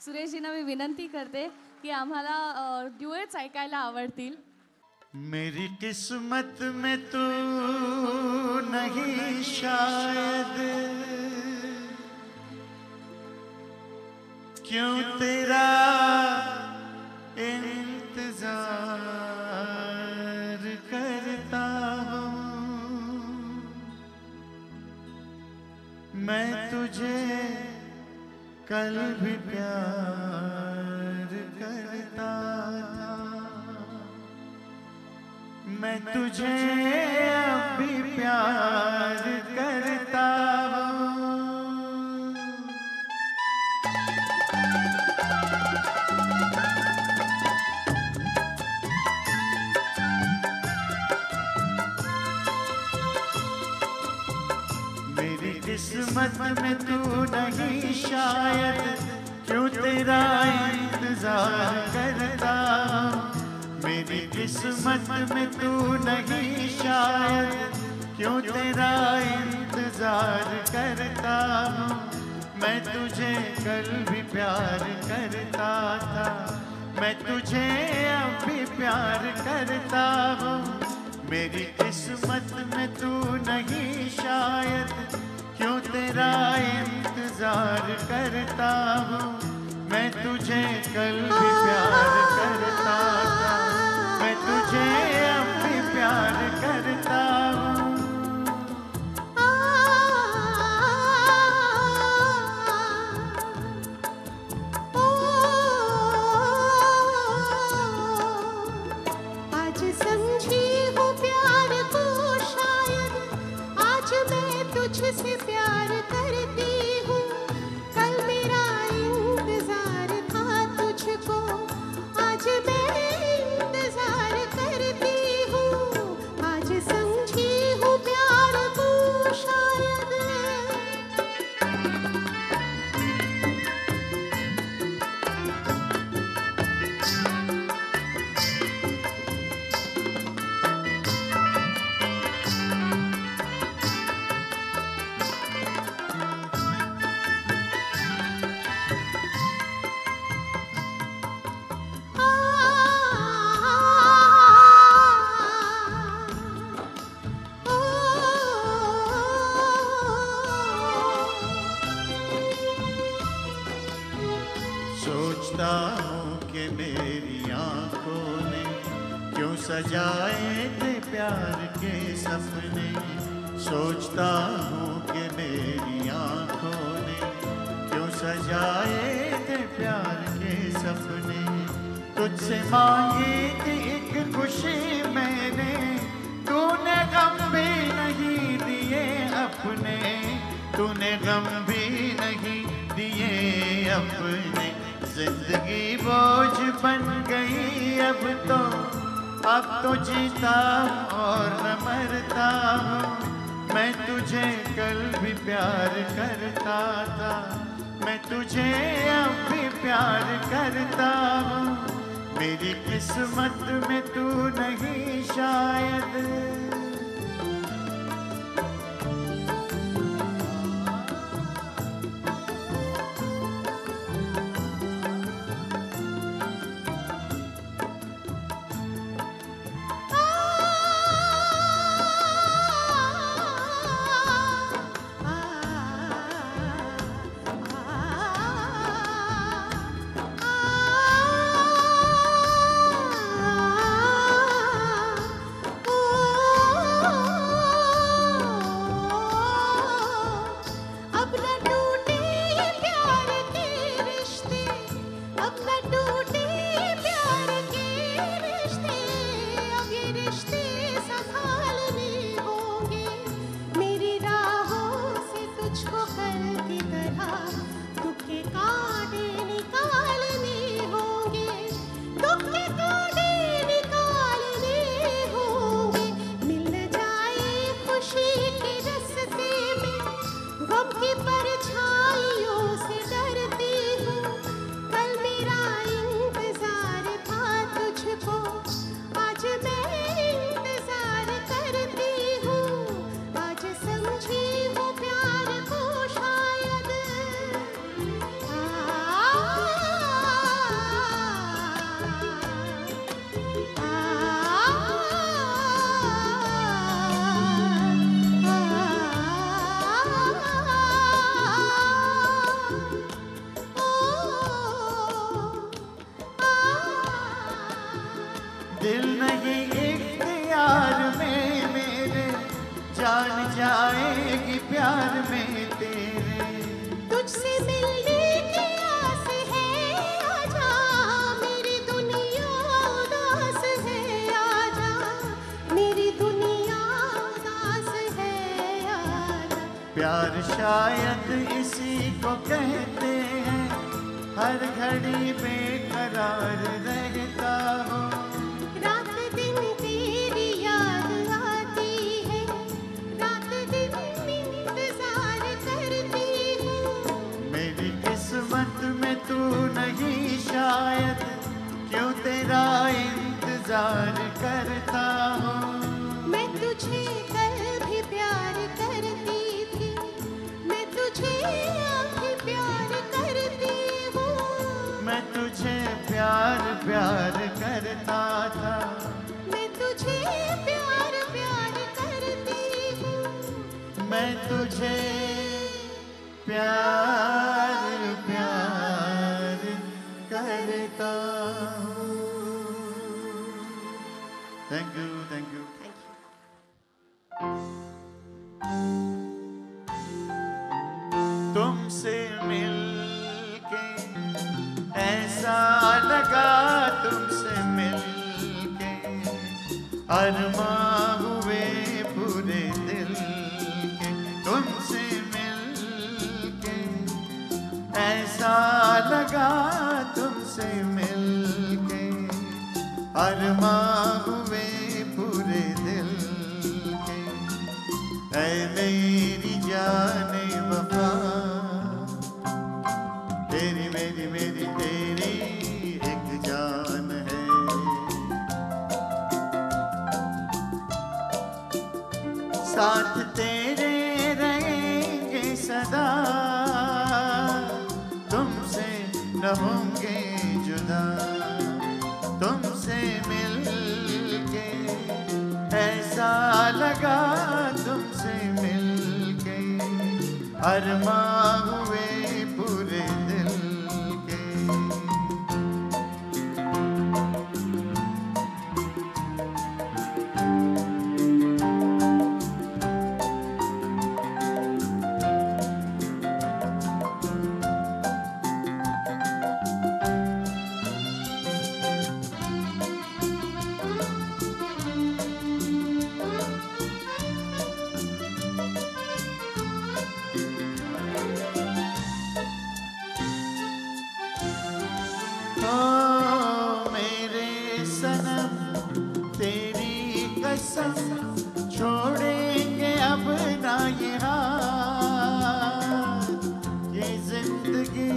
सुरेशजींना मी विनंती करते की आम्हाला ड्युएट्स ऐकायला आवडतील. मेरी किस्मत में तू नहीं शायद, क्यों तेरा इंतजार करता हूँ मैं तुझे कल भी प्यार करता था, मैं तुझे अब भी प्यार करता हूँ. मेरी किस्मत में तू नहीं शायद, क्यों तेरा इंतजार करता हूँ. मेरी किस्मत में तू नहीं शायद, क्यों तेरा इंतजार करता हूँ. मैं तुझे कल भी प्यार करता था, मैं तुझे अब भी प्यार करता हूँ. मेरी किस्मत में तू नहीं शायद, क्यों तेरा इंतजार करता हूँ. मैं तुझे कल भी प्यार करता था, मैं तुझे अब भी प्यार करता हूँ. आज समझी हूँ प्यार को शायद, आज मैं तुझसे प्यार करती हूँ. कल मेरा इंतजार था तुझको, आज मैं इंतजार करती हूँ. आज समझी हूँ प्यार को शायद. सोचता हूँ कि मेरी आंखों ने क्यों सजाए थे प्यार के सपने. सोचता हूँ कि मेरी आंखों ने क्यों सजाए थे प्यार के सपने. तुझसे मांगी थी एक खुशी मैंने, तूने गम भी नहीं दिए अपने, तूने गम भी नहीं दिए अपने. जिंदगी बोझ बन गई अब तो जीता हूँ और न मरता हूँ. मैं तुझे कल भी प्यार करता था, मैं तुझे अब भी प्यार करता हूँ. मेरी किस्मत में तू नहीं शायद. प्यार शायद इसी को कहते हैं, हर घड़ी बेकरार रहता हो। रात दिन तेरी याद आती है, रात दिन इंतजार करती हूँ। मेरी किस्मत में तू नहीं शायद, क्यों तेरा इंतजार करता हूँ। मैं तुझे कल भी प्यार करती थी, मैं तुझे अब भी प्यार करती हूँ। मैं तुझे प्यार प्यार करता था, मैं तुझे प्यार प्यार करती हूँ। मैं तुझे प्यार प्यार करता हूँ। Thank you, thank you. तुमसे मिलके ऐसा लगा, तुमसे मिलके अरमां हुए पूरे दिल के। तुमसे मिलके ऐसा लगा, तुमसे मिलके अरमां हुए पूरे दिल के। ऐ मेरी जाने वफा, तेरी मेरी मेरी तेरी एक जान है। साथ तेरे रहेंगे सदा, तुमसे न होंगे जुदा। तुमसे मिलके ऐसा लगा, तुमसे मिलके अरमां हुए पूरे दिल के। कसम छोड़ेंगे अब ना ये हाथ, ये जिंदगी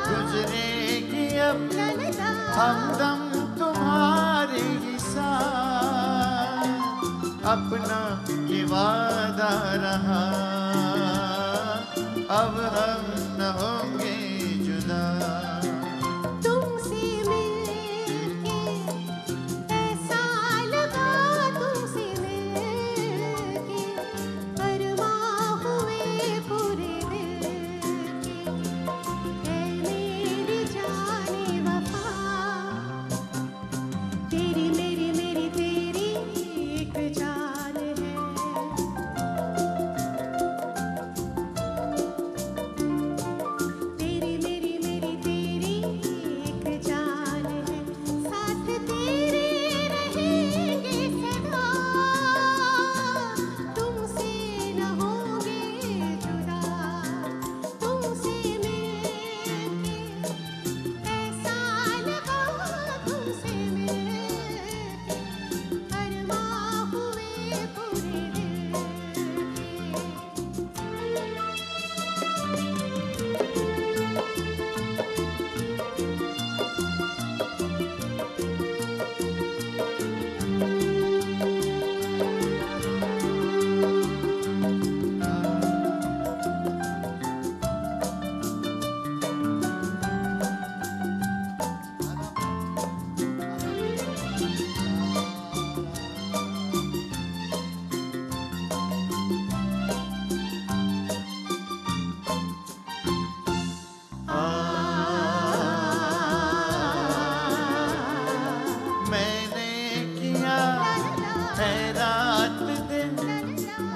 गुजरेगी अब हमदम तुम्हारे ही साथ। अपना ये वादा रहा, अब हम न होंगे जुदा।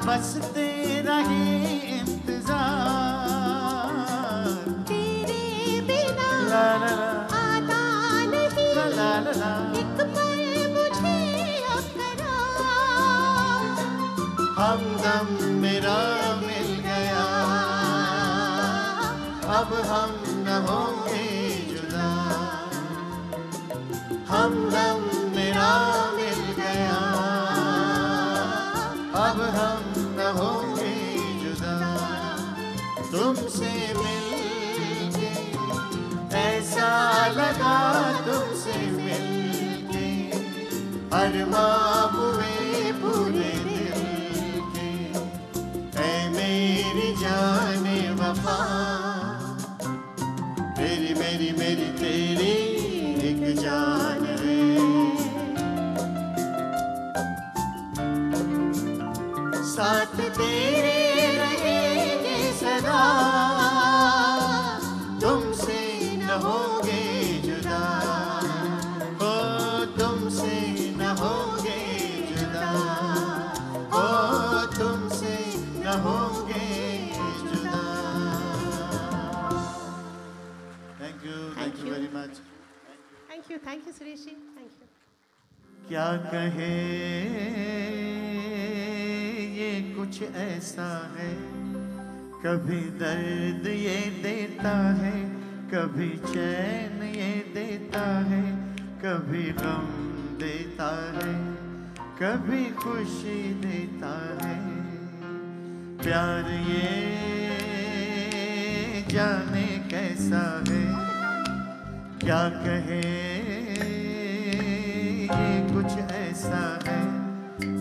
बस तेरा ही इंतजार, तेरे बिना ला ला ला आता नहीं, ला ला ला ला एक पल मुझे अब करार। हमदम मेरा मिल गया, अब हम न होंगे जुदा, हमदम मेरा मिल गया, अब हम न होंगे जुदा। तुमसे मिलके ऐसा लगा, तुमसे मिलके अरमां हुए पूरे दिल के। ऐ मेरी जाने वफा, मेरी मेरी मेरी तेरी एक जान है। साथ तेरे रहेंगे सदा, तुमसे न होंगे जुदा, ओ तुमसे न होंगे जुदा, ओ तुमसे न होंगे जुदा। Thank you very much. Thank you, Suresh ji. Thank you. क्या कहे ये कुछ ऐसा है, कभी दर्द ये देता है, कभी चैन ये देता है, कभी गम देता है, कभी खुशी देता है। प्यार ये जाने कैसा है, क्या कहे ये कुछ ऐसा है,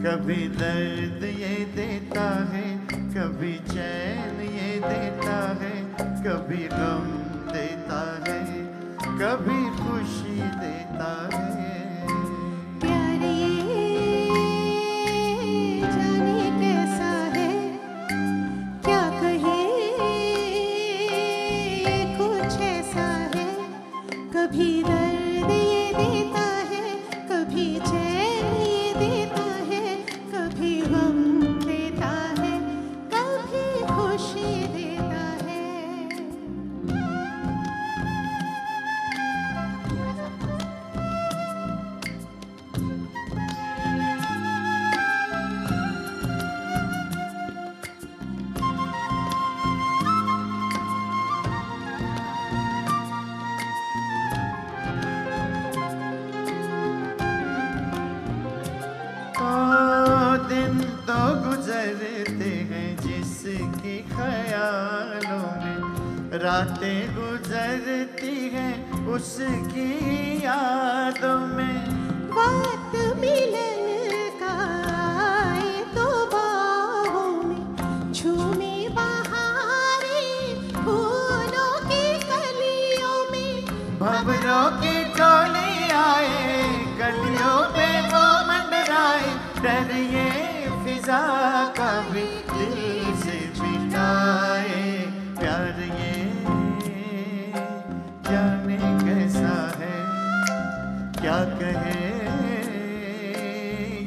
कभी दर्द ये देता है, कभी चैन ये देता है, कभी गम देता है, कभी खुशी देता है। प्यार ये जाने कैसा है, क्या कहे ये कुछ ऐसा है, कभी दर्द ये देता है, कभी चैन ये देता है, कभी गम देता है, कभी खुशी देता है। दिन तो गुजरते हैं जिसकी ख्यालों में, रातें गुजरती हैं उसकी यादों में। वक्त मिलन का आए तो बाहों में, झूमे बहारें फूलों की कलियों में। भंवरों की टोली आए, गलियों पे वो मंडराए, डर ये फिजा का भी दिल से मिटाए। प्यार ये जाने कैसा है, क्या कहे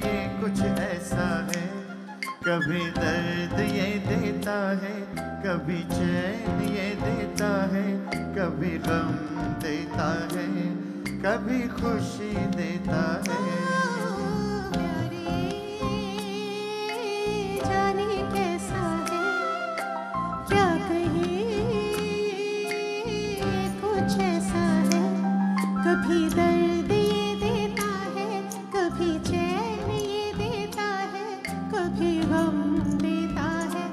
ये कुछ ऐसा है, कभी दर्द ये देता है, कभी चैन ये देता है, कभी गम देता है, कभी खुशी देता है। प्यार ये जाने कैसा है, क्या कहे ये कुछ ऐसा है, कभी दर्द ये देता है, कभी चैन ये देता है, कभी गम देता है,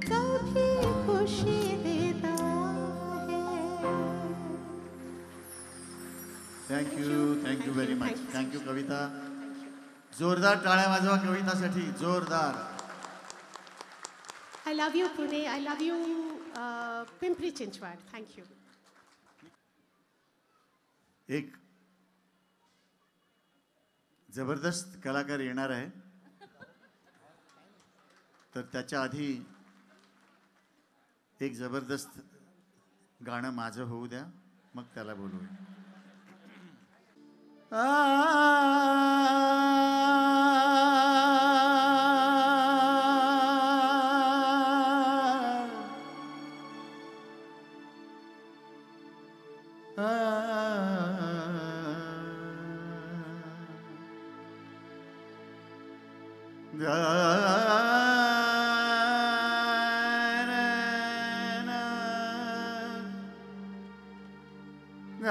कभी खुशी देता है। Thank you very much. Thank you Kavita. जोरदार टाळ्या वाजवा कवितासाठी, जोरदार। I love you, Pune. I love you, Pimpri Chinchwad. Thank you. एक जबरदस्त कलाकार येणार आहे, तर त्याच्या आधी एक जबरदस्त गाणं माझं होऊ द्या, मग त्याला बोलूया। ऐ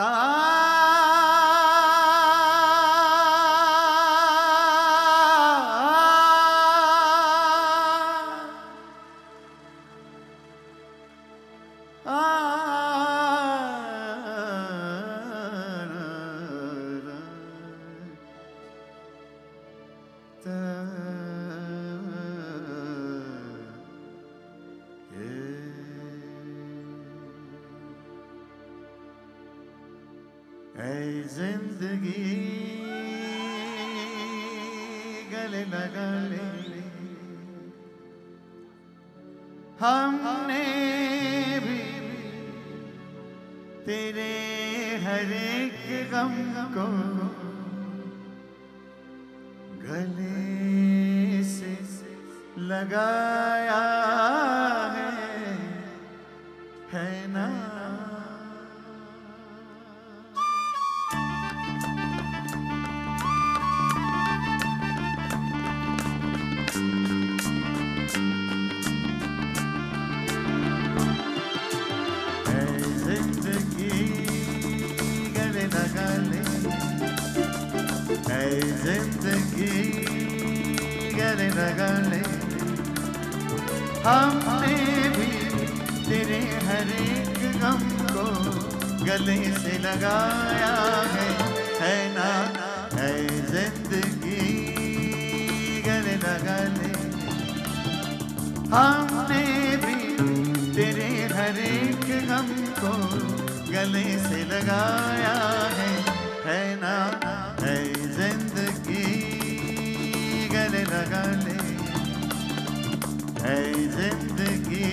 जिंदगी गले लगा ले, हमने भी तेरे हर एक गम को गले से लगाया है ना। जिंदगी गले लगा ले, हमने भी तेरे हर एक गम को गले से लगाया है ना। ऐ जिंदगी गले लगा ले, हमने भी तेरे हर एक गम को गले से लगाया है ना। ऐ जिंदगी गले लगा ले, ऐ जिंदगी।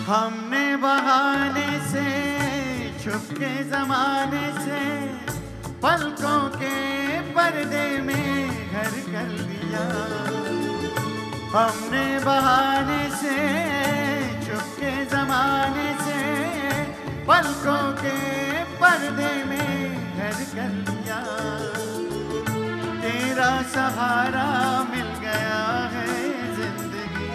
हमने बहाने से छुपके जमाने से पलकों के पर्दे में घर कर लिया। हमने बहाने से छुपके जमाने से पलकों के पर्दे में घर कर लिया। तेरा सहारा मिल गया है जिंदगी,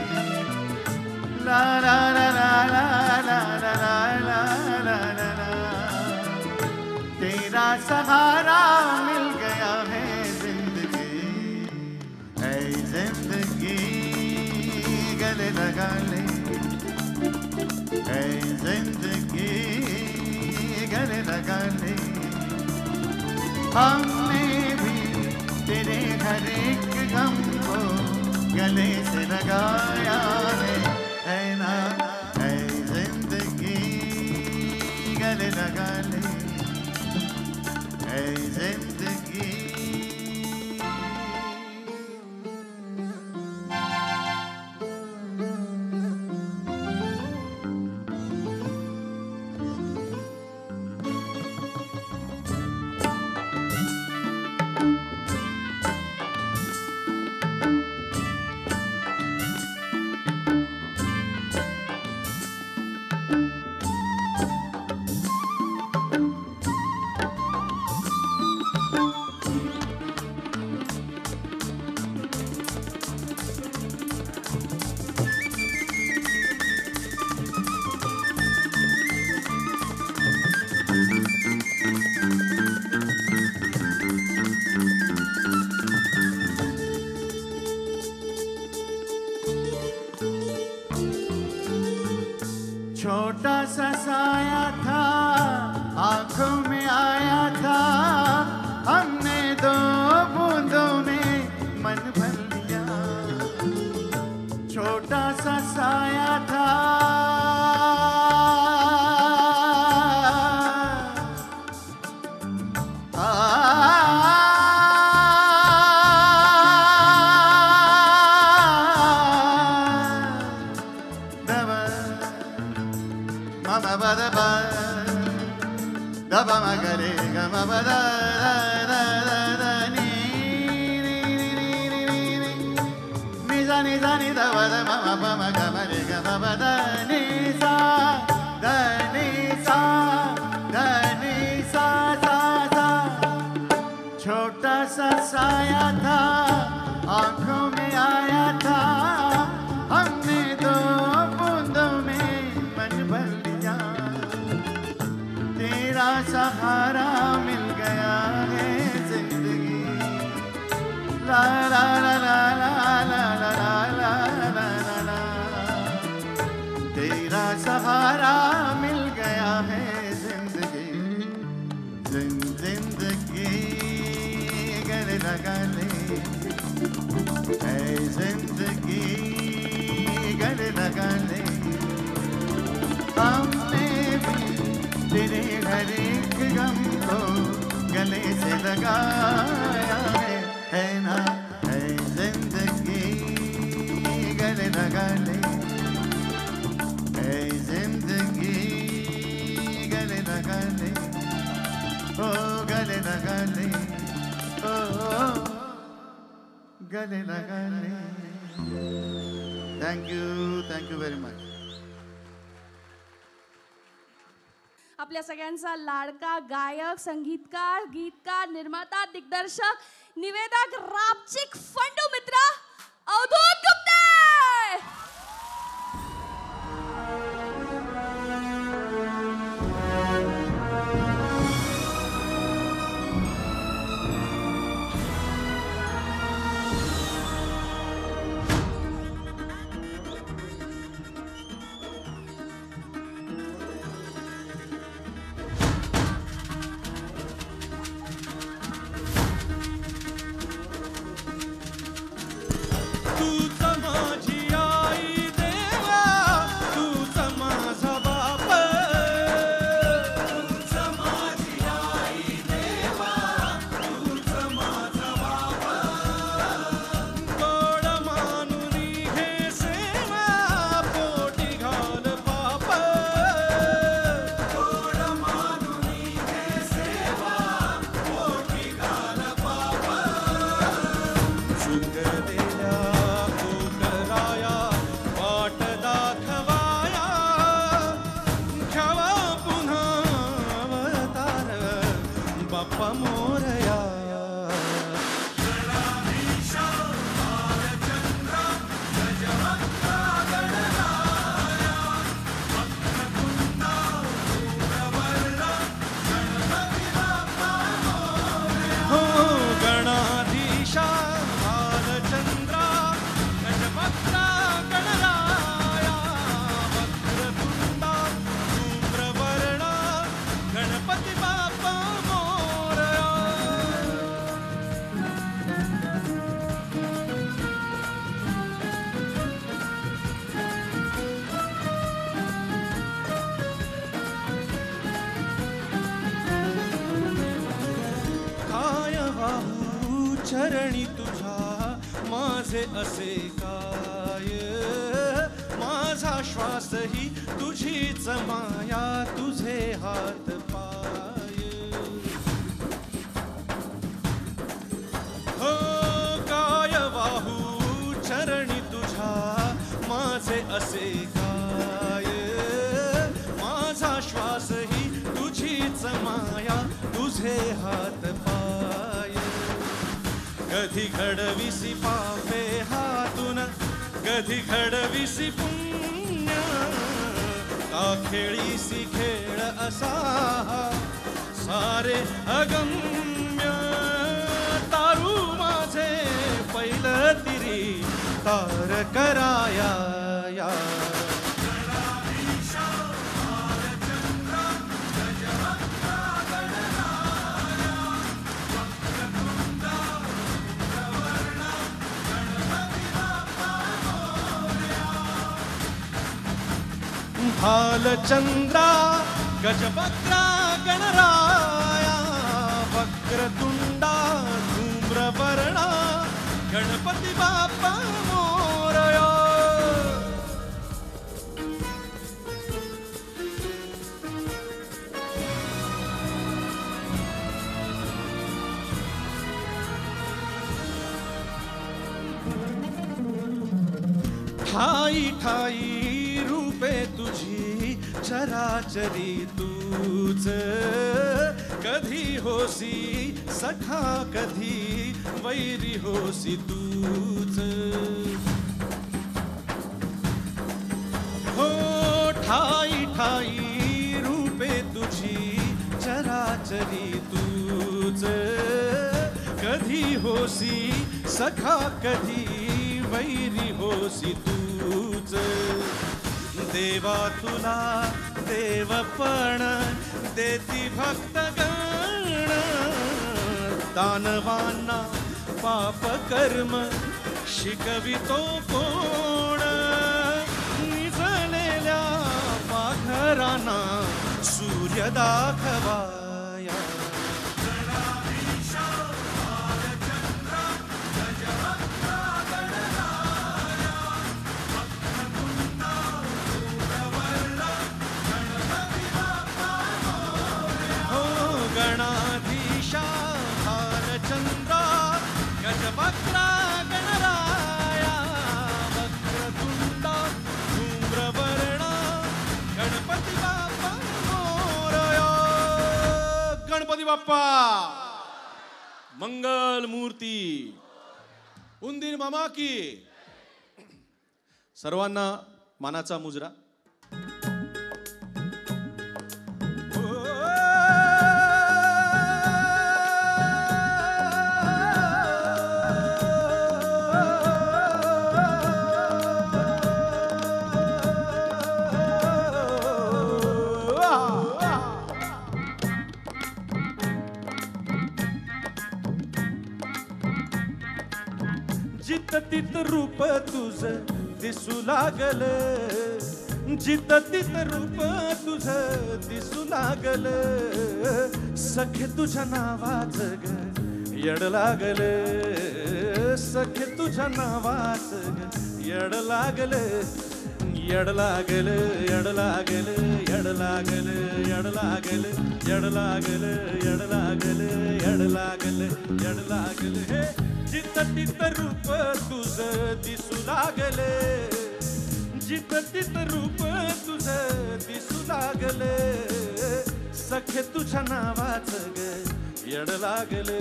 ला ला ला ला ला ला ला ला ला ला। तेरा सहारा मिल गया है जिंदगी, ऐ जिंदगी गले लगा ले, ऐ जिंदगी गले लगा ले। हमने भी तेरे हर एक गम को गले से लगाया है ना। ऐ जिंदगी गले लगा ले, ऐ जिंदगी। छोटा सा साया था, आंखों में आया था, हमने दो बूंदों में मन भर लिया। छोटा सा साया था, ba da ba ma ga re ga ma ba da da da da da ni ni za ni da ba da ma ma ba ma ga ma re ga ma ba da ni sa da ni sa da ni sa sa sa छोटा सा साया था आंखों में आया था हमने दो बूंदों में मन भर लिया तेरा सहारा मिल गया है जिंदगी ला ला ला ला ला ला ला ला ला ला ला तेरा सहारा मिल गया है जिंदगी जिंदगी गले लगा ले ऐ जिंदगी गले लगा ले हमने भी तेरे हर एक गम को गले से लगाया है ना ऐ जिंदगी गले लगा ले ऐ जिंदगी गले लगा ले ओ गले लगा ले गले लगा ले थैंक यू व्हेरी मच आपल्या सगळ्यांचा लाडका गायक संगीतकार गीतकार निर्माता दिग्दर्शक निवेदक रापचिक फंडू मित्र अवधूत गुप्ते चरणी तुझा माझे असे काय माझा श्वासही तुझीच माया तुझे हात पाय हो काय वाहू चरणी तुझा माझे असे काय माझा श्वासही तुझीच माया तुझे हात पाय कधी घडविसी पापे हातून कधी घडविसी पुण्य का खेळीसी खेळ असा सारे अगम्य तारू माझे पहिलं तिरी तार कराया या भालचंद्रा गजबक्रा गणराया वक्रतुंडा धूम्रवर्णा गणपती बाप्पा मोरया ठाई ठाई रूपे तुझी चराचरी तूच कधी होसी सखा कधी वैरी होसी तूच हो ठाई ठाई रूपे तुझी चराचरी तूच कधी होसी सखा कधी वैरी होसी तूच देवा तुला देवपण देती भक्तगण दानवांना पाप कर्म शिकवितो कोण निजलेल्या पाखरांना सूर्य दाखवाया गणाधीशा भालचंद्रा गजवक्रा गणराया वक्रतुंडा धूम्रवर्णा गणपती बाप्पा मोरया गणपती बाप्पा मंगल मूर्ती उंदीर मामा की सर्वांना मानाचा मुजरा जित तित रूप तुझ दिसू लागल जित तित रूप तुझ दिसू लागल सखे तुझ्या नावाच ग येड लागल सखे तुझ्या नावाच ग येड लागल येड लागल येड लागल येड लागल येड लागल येड लागल येड लागल येड लागल येड लागल हे जित तित रूप तुझ दिसू लागले जित तित रूप तुझ दिसू लागले सखे तुझ्या नावाच ग येड लागले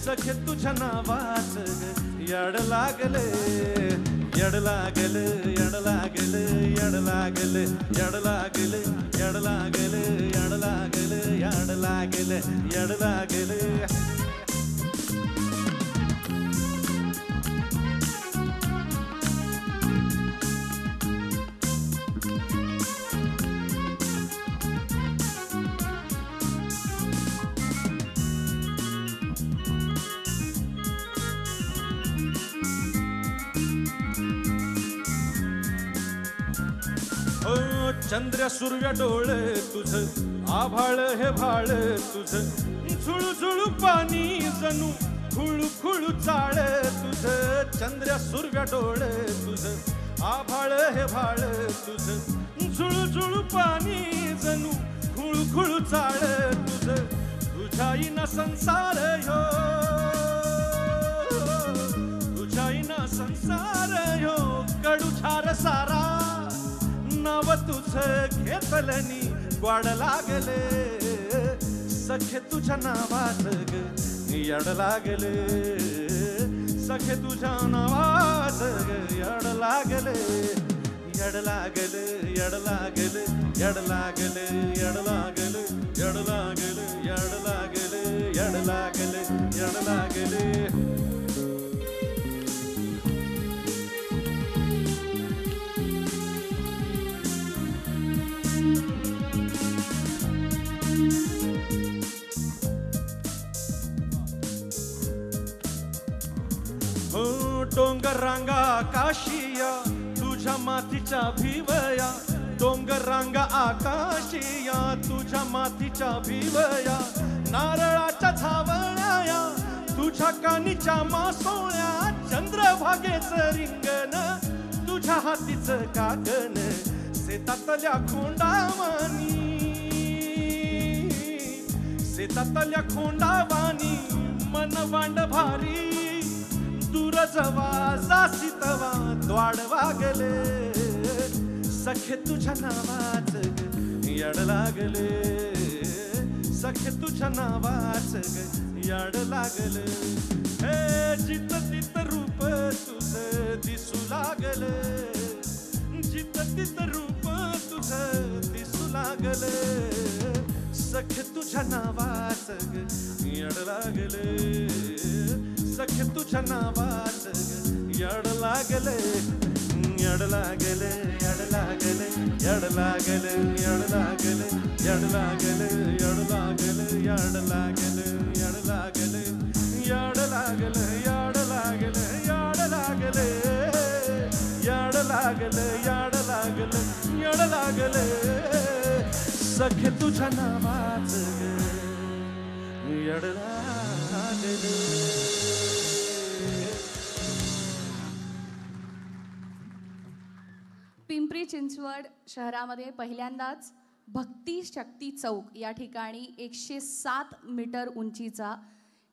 सखे तुझ्या नावाच ग येड लागले येड लागले येड लागले येड लागले येड लागले येड लागले येड लागले येड लागले येड लागले चंद्र सूर्य डोळे तुझ आभाळ हे भाळ तुझ झुळू झुळू पाणी जणू खुळू खुळू चाळ तुझ चंद्र सूर्य डोळे तुझ आभाळ हे भाळ तुझ झुळू झुळू पाणी जणू खुळू खुळू चाळ तुझ तुझ्या संसार ह्यो तुझ्या संसार ह्यो कडू झार सारा नाव तुझ घेतलनी ग्वाड लागले सखे तुझ्या नावाच ग येड लागले सखे तुझ्या नावाच ग येड लागले येड लागले येड लागले येड लागले येड लागले येड लागले येड लागले येड लागले येड लागले डोंगर रांगा आकाशिया तुझ्या मातीच्या भिवया डोंगर रांगा आकाशिया तुझ्या मातीच्या भिवया नारळाच्या झावळ्या तुझ्या कानीच्या मासोळ्या चंद्रभागेचं रिंगण तुझ्या हातीचं काकण शेतातल्या खोंडावानी शेतातल्या खोंडावानी मन वांड भारी दूर जवा जासी तवा द्वाड वागले सखे तुझ्या नावाच याड लागले सखे तुझ्या नावाच याड लागले हे जित तित रूप तुझं दिसू लागले जित तित रूप तुझं दिसू लागले सखे तुझ्या नावाच याड लागले सखे तुझ्या नावाच याड लागले याड लागले याड लागले याड लागले याड लागले याड लागले याड लागले याड लागले याड लागले याड लागले याड लागले याड लागले याड लागले याड लागले याड लागले सखे तुझ्या नावाच याड लागले पिंपरी चिंचवड शहरामध्ये पहिल्यांदाच भक्ती शक्ती चौक या ठिकाणी 107 मीटर उंचीचा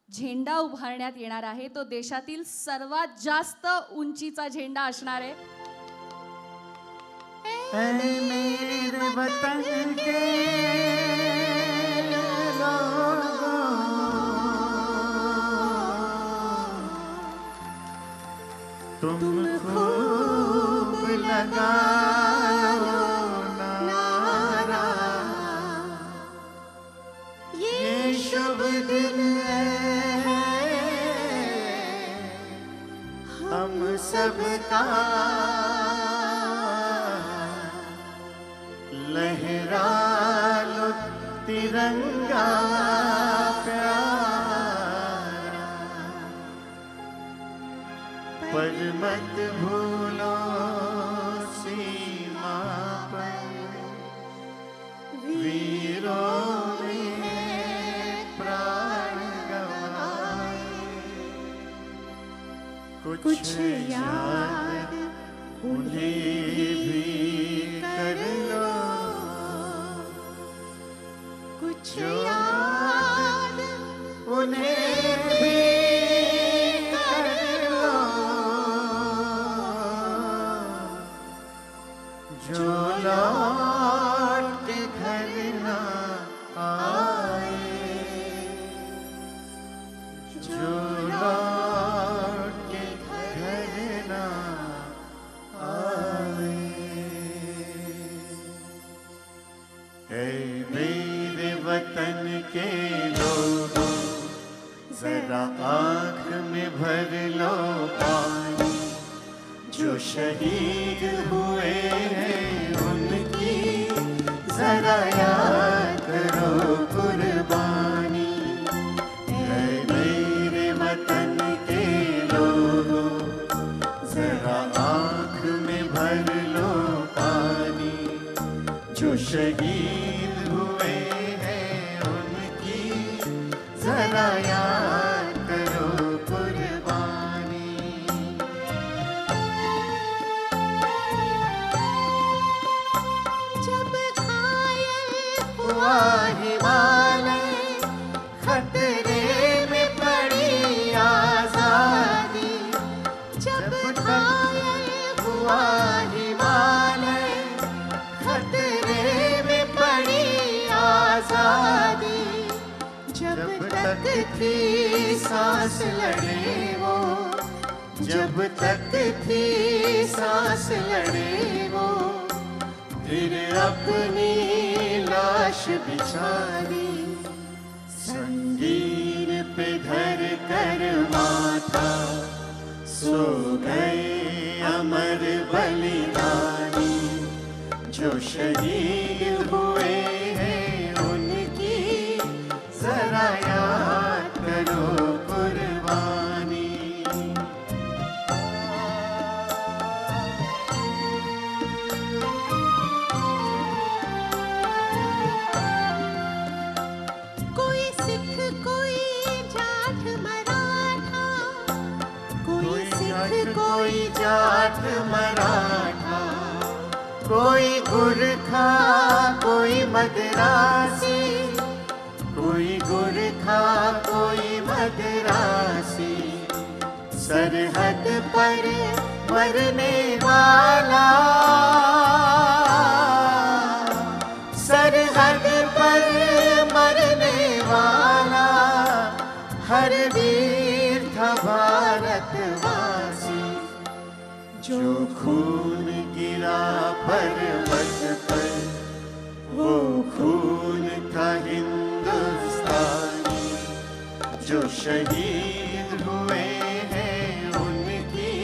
झेंडा उभारण्यात येणार आहे. तो देशातील सर्वात जास्त उंचीचा झेंडा असणार आहे. ऐ मेरे वतन के लोगों, तुम खूब लगाओ नारा, ये शुभ दिन है हम सबका, लहरा लो तिरंगा प्यारा, पर मत भूलो सीमा पर वीरों ने प्राण गंवाए, कुछ याद उन्हें भी कर लो, कुछ याद उन्हें भी कर लो, जो लौट घर ना आए, जो लौट घर ना आए। ऐ मेरे वतन के लोगों, जरा आँख में भर लो पानी, जो शहीद हुए हैं उनकी जरा याद करो कुर्बानी। ऐ मेरे वतन के लोगों, जरा आँख में भर लो पानी, जो शहीद हुए हैं उनकी जरा याद करो कुर्बानी। जब घायल हुआ हिमालय, खतरे में पड़ी आजादी, जब घायल हुआ हिमालय, खतरे में पड़ी आजादी, जब तक थी सांस लड़े वो, जब तक थी सांस लड़े वो, फिर अपनी लाश बिछा दी, संगीर पे धर कर माथा, सो गए अमर बलिदानी, जो शहीद हुए हैं उनकी जरा याद करो कुर्बानी। कोई सिख कोई जाट मराठा, कोई सिख कोई जाट मराठा, कोई गुरखा कोई मदरासी, कोई गुरखा कोई मदरासी, सरहद पर मरने वाला, सरहद पर मरने वाला हर वीर था भारतवासी। जो खून गिरा पर्वत पर वो खून था हिंदुस्तानी। जो शहीद हुए हैं उनकी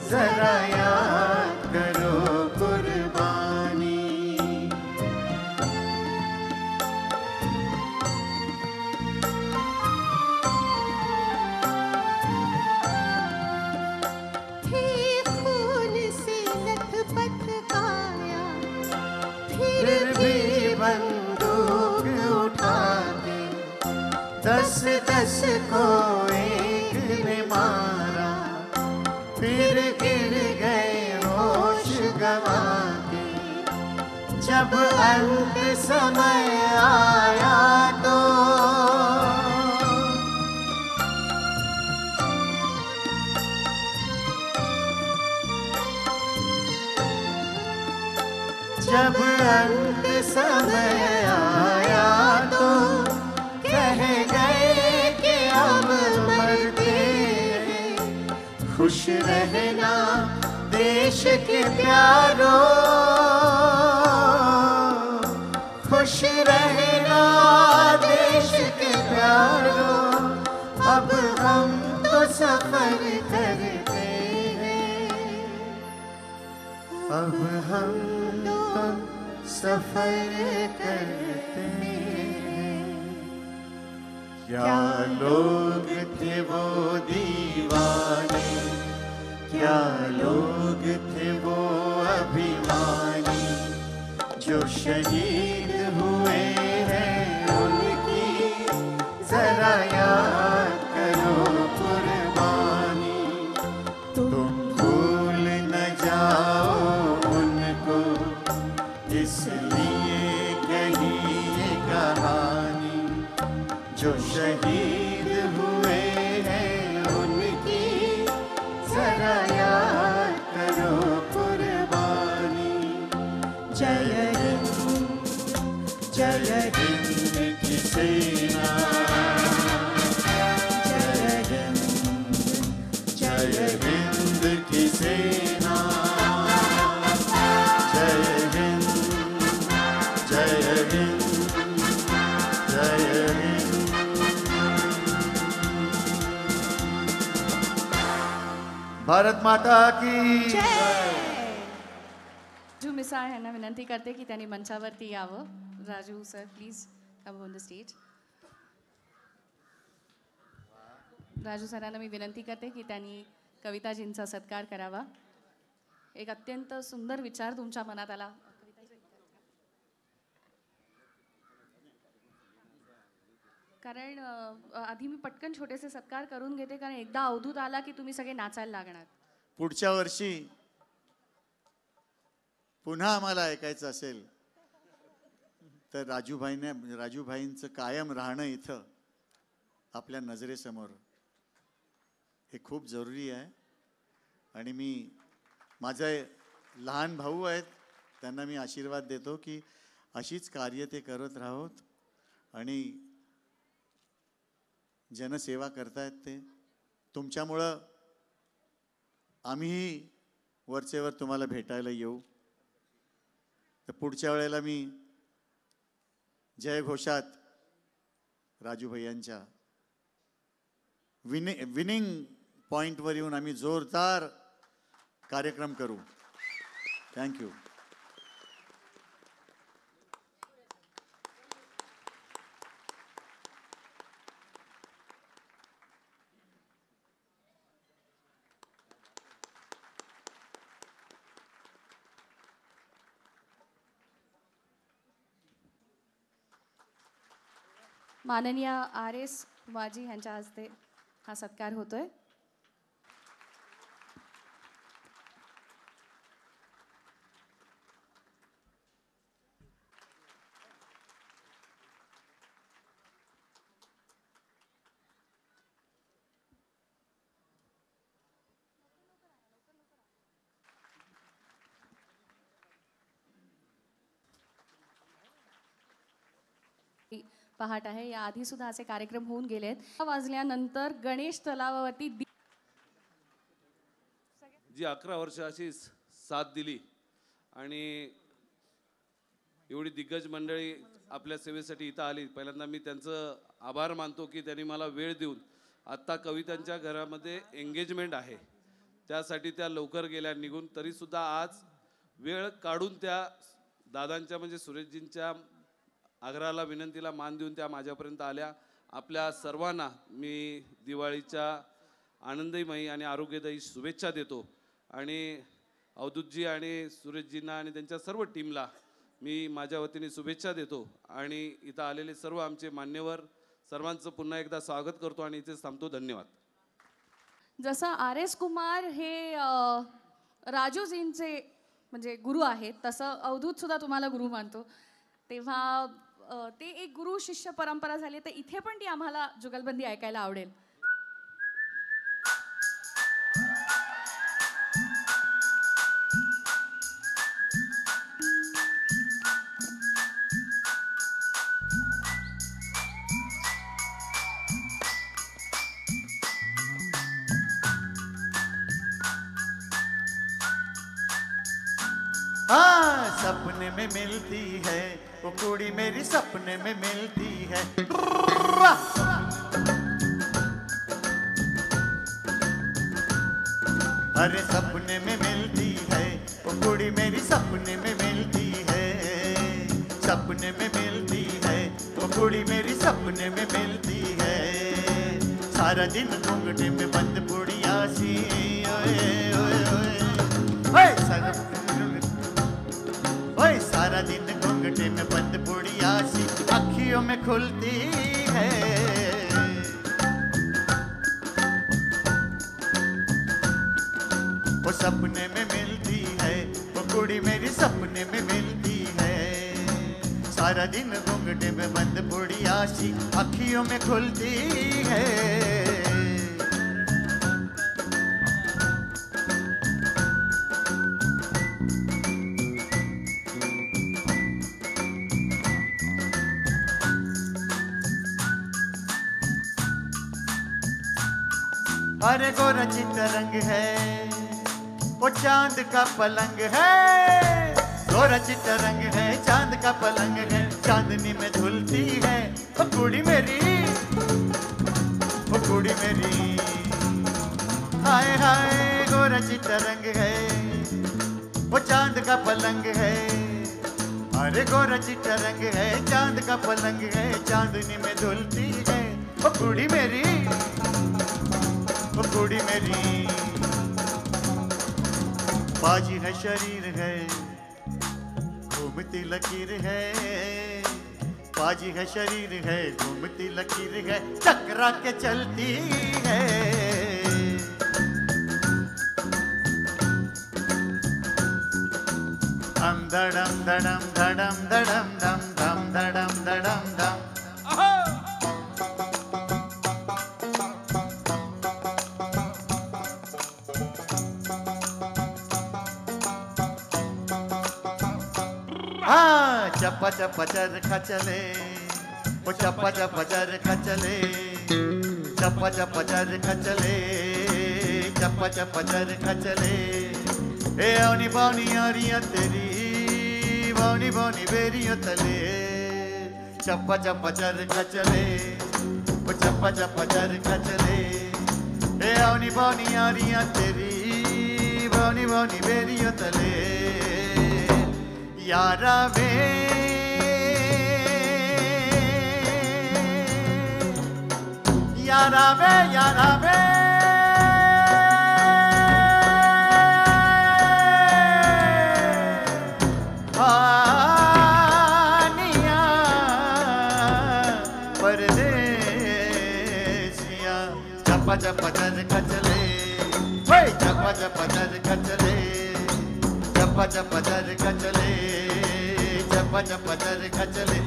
जरा याद करो कुर्बानी। फिर खून से लथपथ काया, फिर भी बंदूक उठा के 10-10 को एक ने मारा। फिर गिर गए होश गवा के। जब अंत समय आया तो जब अंत समय आया तो कह गए कि अब मरते हैं। खुश रहना देश के प्यारों, खुश रहना देश के प्यारों। अब हम तो सफर करते हैं, अब हम तो सफर करते हैं। क्या लोग थे वो दीवाने, क्या लोग थे वो अभिमानी। जो शहीद हुए हैं उनकी जरा याद करो कुर्बानी। तुम भूल न जाओ उनको, इसलिए कही ये कहानी। जो शहीद हुए हैं उनकी जरा याद करो कुर्बानी। जय हिंद, जय हिंद की सेना, जय हिंद, जय हिंद की सेना। जय हिंद, जय हिंद, जय हिंद। भारत माता की जो मिसाळ यांना विनंती करते की त्यांनी मंचावरती यावं. Raju sir please come on the stage. Raju सरांना मी विनंती करते की त्यांनी कविताजींचा सत्कार करावा. एक अत्यंत सुंदर विचार तुमच्या मनात आला. कारण आधी मी पटकन छोटेसे सत्कार करून घेते, कारण एकदा अवधूत आला की तुम्ही सगळे नाचायला लागणार. पुढच्या वर्षी पुन्हा आम्हाला ऐकायचं असेल तर राजूभाईंचं कायम राहणं इथं आपल्या नजरेसमोर हे खूप जरुरी आहे. आणि मी माझे लहान भाऊ आहेत त्यांना मी आशीर्वाद देतो की अशीच कार्य ते करत राहोत आणि जनसेवा करतायत ते. तुमच्यामुळं आम्हीही वरचेवर तुम्हाला भेटायला येऊ. तर पुढच्या वेळेला मी जयघोषात राजू भैयांच्या विनिंग पॉइंटवर येऊन आम्ही जोरदार कार्यक्रम करू. थँक्यू. माननीय RS कुमारजी यांच्या हस्ते हा सत्कार होतोय. पहाट आहे. या आधी सुद्धा असे कार्यक्रम होऊन गेले आहेत. वाजल्यानंतर गणेश तलावावरती जी 11 वर्ष अशी साथ दिली आणि एवढी दिग्गज मंडळी आपल्या सेवेसाठी इथं आली. पहिल्यांदा मी त्यांचं आभार मानतो की त्यांनी मला वेळ देऊन, आत्ता कवितांच्या घरामध्ये एंगेजमेंट आहे त्यासाठी त्या लवकर गेल्या निघून, तरीसुद्धा आज वेळ काढून त्या दादांच्या म्हणजे सुरेशजींच्या आग्रहाला विनंतीला मान देऊन त्या माझ्यापर्यंत आल्या. आपल्या सर्वांना मी दिवाळीच्या आनंदमयी आणि आरोग्यदायी शुभेच्छा देतो आणि अवधूतजी आणि सुरेशजींना आणि त्यांच्या सर्व टीमला मी माझ्या वतीने शुभेच्छा देतो आणि इथं आलेले सर्व आमचे मान्यवर सर्वांचं पुन्हा एकदा स्वागत करतो आणि इथेच थांबतो. धन्यवाद. जसं RS कुमार हे राजूजींचे म्हणजे गुरु आहेत, तसं अवधूत सुद्धा तुम्हाला गुरु मानतो. तेव्हा ते एक गुरु शिष्य परंपरा झाली, तर इथे पण ती आम्हाला जुगलबंदी ऐकायला आवडेल. हाँ सपने में मिलती है वो कुड़ी मेरी, सपने में मिलती है. अरे सपने में मिलती है वो कुड़ी मेरी, सपने में मिलती है. सपने में मिलती है वो कुड़ी मेरी, सपने में मिलती है. सारा दिन घूंघटे में बंद बुढ़िया सी, ओए ओए ओए ओए सारा दिन घूंघटे में बंद बुढ़िया सी अखियों में खुलती है. वो सपने में मिलती है वो कुड़ी मेरी, सपने में मिलती है. सारा दिन घूंघटे में बंद बुढ़िया सी अखियों में खुलती है. अरे गोरा चिट्टा रंग है वो चांद का पलंग है. गोरा चिट्टा रंग है चांद का पलंग है. चांदनी में झूलती है वो कुड़ी मेरी, वो कुड़ी मेरी. हाय हाय गोरा चिट्टा रंग है वो चांद का पलंग है. अरे गोरा चिट्टा रंग है चांद का पलंग है. चांदनी में झूलती है वो कुड़ी मेरी, वो कुड़ी मेरी. बाजी है शरीर है घूमती लकीर है. बाजी है शरीर है घूमती लकीर है. टकरा के चलती है. दम दडम दडम दडम दडम दम दम दडम दडम दम. हाँ चप्पा चप्पा चरखा चले वो चप्पा चप्पा चरखा चले. चप्पा चप्पा चरखा चले, चप्पा चप्पा चरखा चले. ए औनी बानी यारियां तेरी, बानी बानी बेरियां तले. चप्पा चप्पा चरखा चले वो चप्पा चप्पा चरखा चले. ए औनी बानी यारियां तेरी, बानी बानी बेरियां तले. यारा वे यारा वे यारा वे आनिया परदेसिया. चप्पा चप्पा चरखा चले, चप्पा चप्पा चरखा चले. चप्पा चप्पा चरखा चले, चप्पा चप्पा चरखा चले.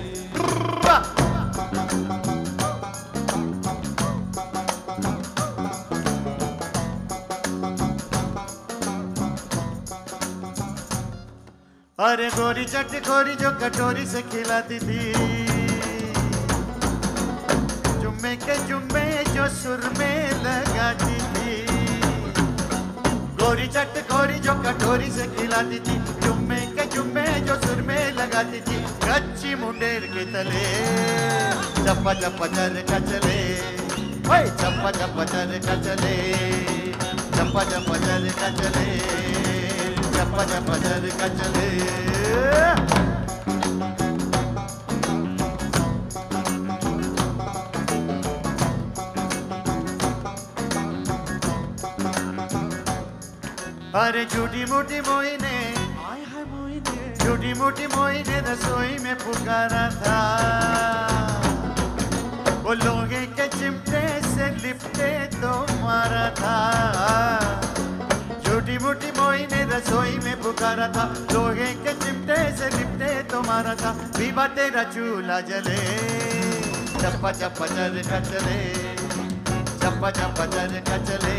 अरे गोरी चटखोरी जो कटोरी से खिलाती थी जुम्मे के जुम्मे जो सुर में लगाती थी, गोरी चट गोरी जो कटोरी से खिलाती थी, जुम्मे के जुम्मे जो सुर में लगाती थी, कच्ची मुंडेर के तले चप्पा चप्पा चर का चले, ओए चप्पा चप्पा चर का चले, चप्पा चप्पा चर का चले, चप्पा चप्पा चर का चले। अरे झूठी मूठी मोइने, झूठी मूठी मोइने रसोई में पुकारा था, वो लोहे के चिमटे से लिपटे तो मारा था। झूठी मूठी मोइने रसोई में पुकारा था, लोहे के चिमटे से लिपटे तो मारा था। विवा तेरा चूल्हा जले, चप्पा चप्पा चर का चले, चप्पा चप्पा चर का चले,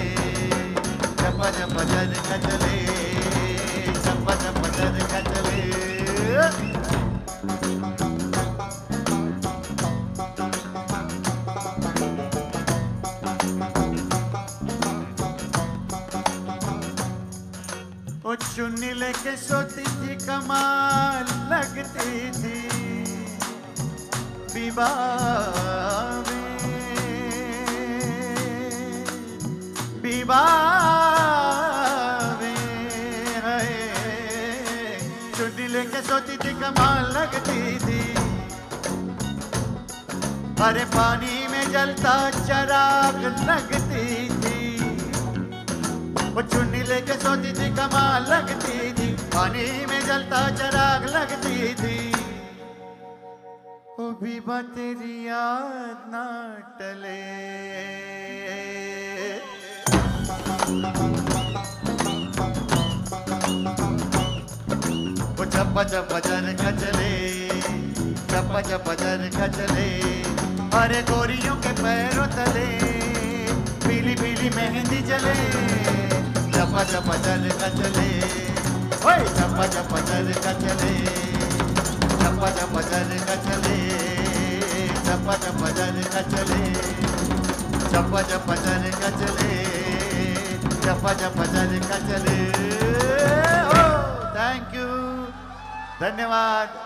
चप्पा चप्पा चर का चले, चप्पा चप्पा चर का चले। वो चुन्नी लेके सोती थी, कमाल लगती थी, विवाह चुन्नी लेके सोती थी, कमाल लगती थी। अरे पानी में जलता चराग लगती थी, वो चुन्नी लेके सोती थी, कमाल लगती थी, पानी में जलता चराग लगती थी। ओ बीबा तेरी याद ना टले, वो चप्पा चप्पा चर का चले, चप्पा चप्पा चर का चले। अरे गोरियों के पैरों तले पीली पीली मेहंदी जले, चप्पा चप्पा चर का चले, ओए चप्पा चप्पा चर का चले, चप्पा चप्पा चर का चले, चप्पा चप्पा चर का चले, चप्पा चप्पा चर का चले, चप्पा चप्पा चर का चले। थैंक यू, धन्यवाद।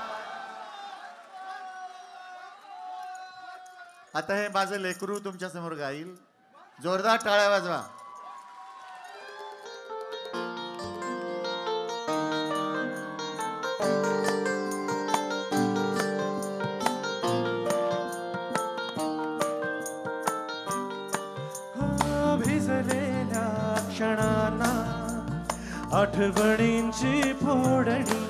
आता हे माझं लेकरू तुमच्या समोर गाईल, जोरदार टाळ्या वाजवा। भिजलेल्या क्षणांना आठवणींची फोडणी,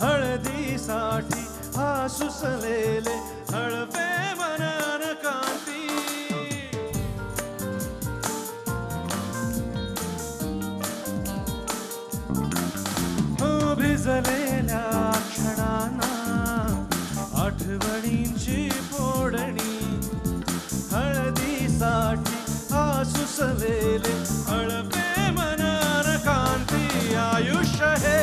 हळदीसाठी हा सुसलेले हळवे मनन कांती। भिजलेल्या क्षणांना आठवणींची फोडणी, हळदीसाठी हा सुसलेले हळवे मनन कांती। आयुष्य हे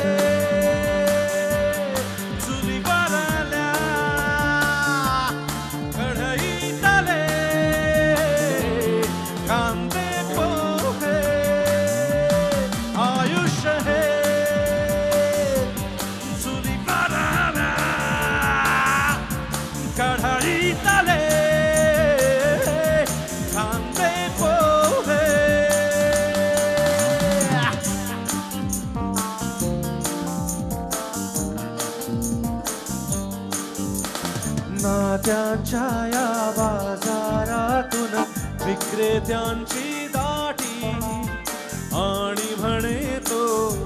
नात्यांच्या या बाजारातून विक्रेत्यांची दाटी, आणि म्हणे तो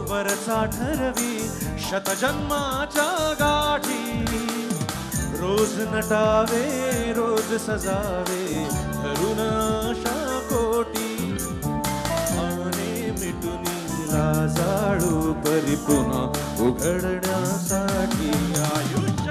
वरचा ठरवी शतजन्माच्या गाठी। रोज नटावे रोज सजावे धरून आशा कोटी, आने मिटून लाजाळू परी पुन्हा उघडण्यासाठी। आयुष्य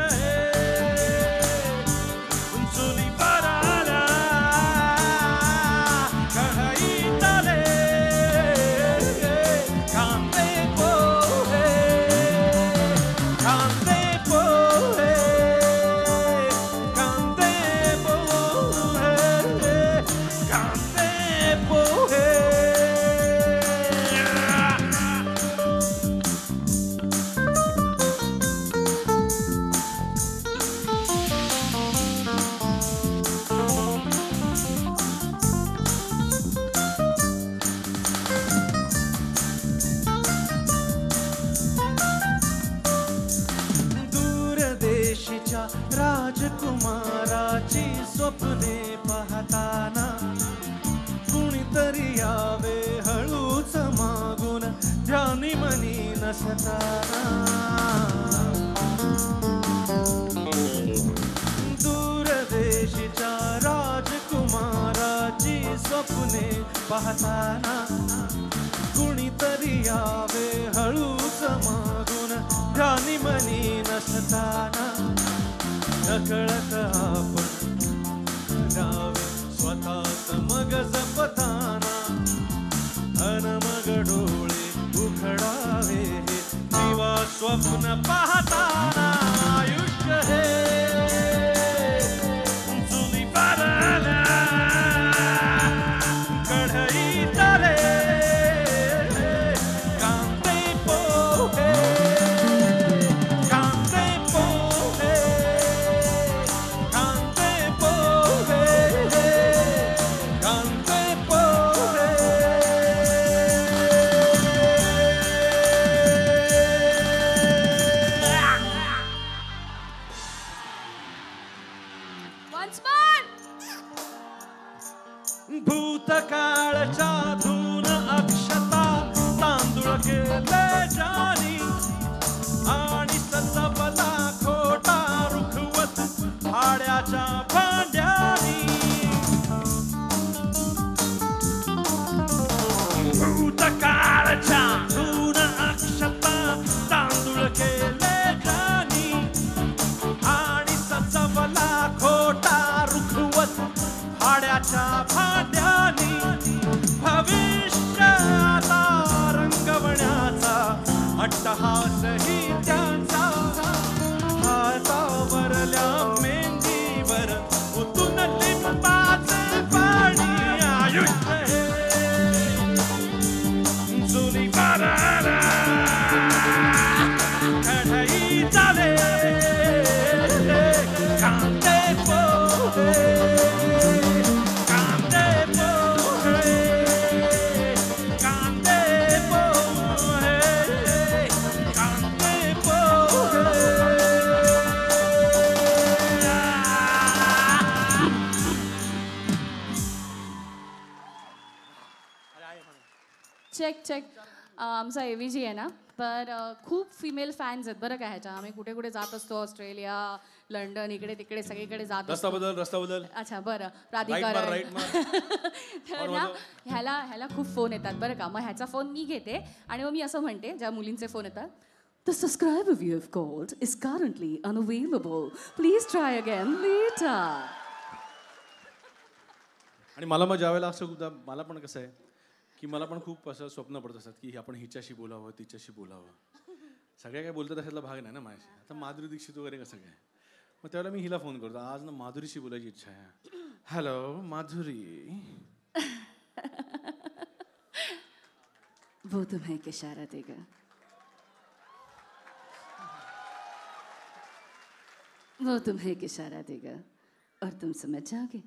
राजकुमाराची स्वप्ने पाहताना कुणीतरी यावे हळूच मागून ध्यानी मनी नसताना दूरदेशीच्या राजकुमाराची स्वप्ने पाहताना कुणीतरी यावे हळूच मागून ध्यानी मनी नसताना नकळत आपण करावे स्वतःच मग जपताना अन मग डोळे उघडावे जीवा स्वप्न पाहताना आयुष्य हे जुनी पारला कढई तले कांदे पोहे कांदे पोहे कांदे पोहे कांदे पोहे Once more. भूतकाळच्या धून अक्षता तांदूळ केले जानी आणि सतबला खोटा रुखवत हाड्याच्या भांड्यानी भूतकाळच्या धून अक्षता तांदूळ केले जानी आणि सतबला खोटा रुखवत हाड्याच्या भांड्यानी भविष्याला रंगवण्याचा अट्टहासही त्यांचा हातावरल्या मेंदीवर उतून लिंबाचे पाणी आयुष्य हे जुनी पाराला कढई चाले कांदे पोहे कांदे पोहे कांदे पोहे कांदे पोहे चेक चेक आमचा एव्हीजी आहे ना तर खूप फिमेल फॅन्स आहेत बरं का ह्याच्या आम्ही कुठे कुठे जात असतो ऑस्ट्रेलिया लंडन इकडे तिकडे सगळीकडे जात रस्ता असतो बदल अच्छा बरं right प्राधिकरण मार. तर ना ह्याला खूप फोन येतात बरं का मग ह्याचा फोन मी घेते आणि मग मी असं म्हणते ज्या मुलींचे फोन येतात The subscriber you have called is currently unavailable. Please try again later. आणि मला मग ज्यावेळेला असं मला पण कसं आहे की मला पण खूप असं स्वप्न पडत असतात की आपण हिच्याशी बोलावं तिच्याशी बोलावं सगळ्या काय बोलतात अशातला भाग नाही ना माझ्याशी आता माधुरी दीक्षित वगैरे कसं काय मग त्यावेळेला मी हिला फोन करतो आज ना माधुरीशी बोलायची इच्छा आहे हॅलो माधुरी वो तुम्हें एक इशारा देगा वो तुम्हें एक इशारा देगा और तुम समझ जाओगे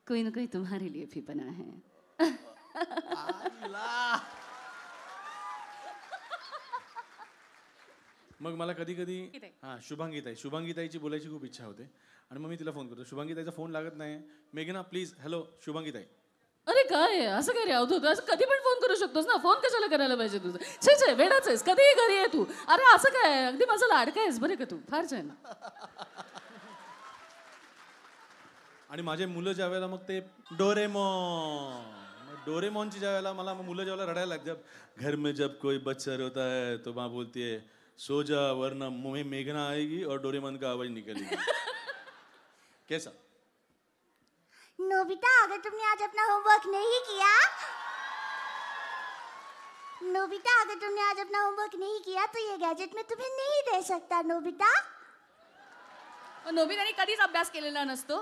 कोई ना कोई तुम्हारे लिए भी बना है मग मला कधी कधी हां शुभांगीताईची बोलायची खूप इच्छा होते आणि मग मी तिला फोन करतो शुभांगीताईचा फोन लागत नाही मेघना प्लीज हॅलो शुभांगीताई अरे काय असं काय रे अवधूत असं कधी पण फोन करू शकतोस ना फोन कशाला करायला पाहिजे तुझं छे छे वेडाच आहेस कधीही घरी आहे तू अरे असं काय अगदी माझं लाडकं आहेस बरं का तू फार छान आणि माझे मुलं ज्या वेळेला मग ते डोरेमॉनची ज्या वेळेला मला मुलं ज्या वेळेला रडायला लागतात घर में जब कोई बच्चा रोता है तो माँ बोलती है सो जा वरना मुंह में मेघना आएगी और डोरेमॉन का आवाज निकलेगी कैसा नोबिता अगर तुमने आज अपना होमवर्क नहीं किया नोबिता अगर तुमने आज अपना होमवर्क नहीं किया तो ये गैजेट मैं तुम्हें नहीं दे सकता नोबिता नोबिताने कधीच अभ्यास केलेला नसतो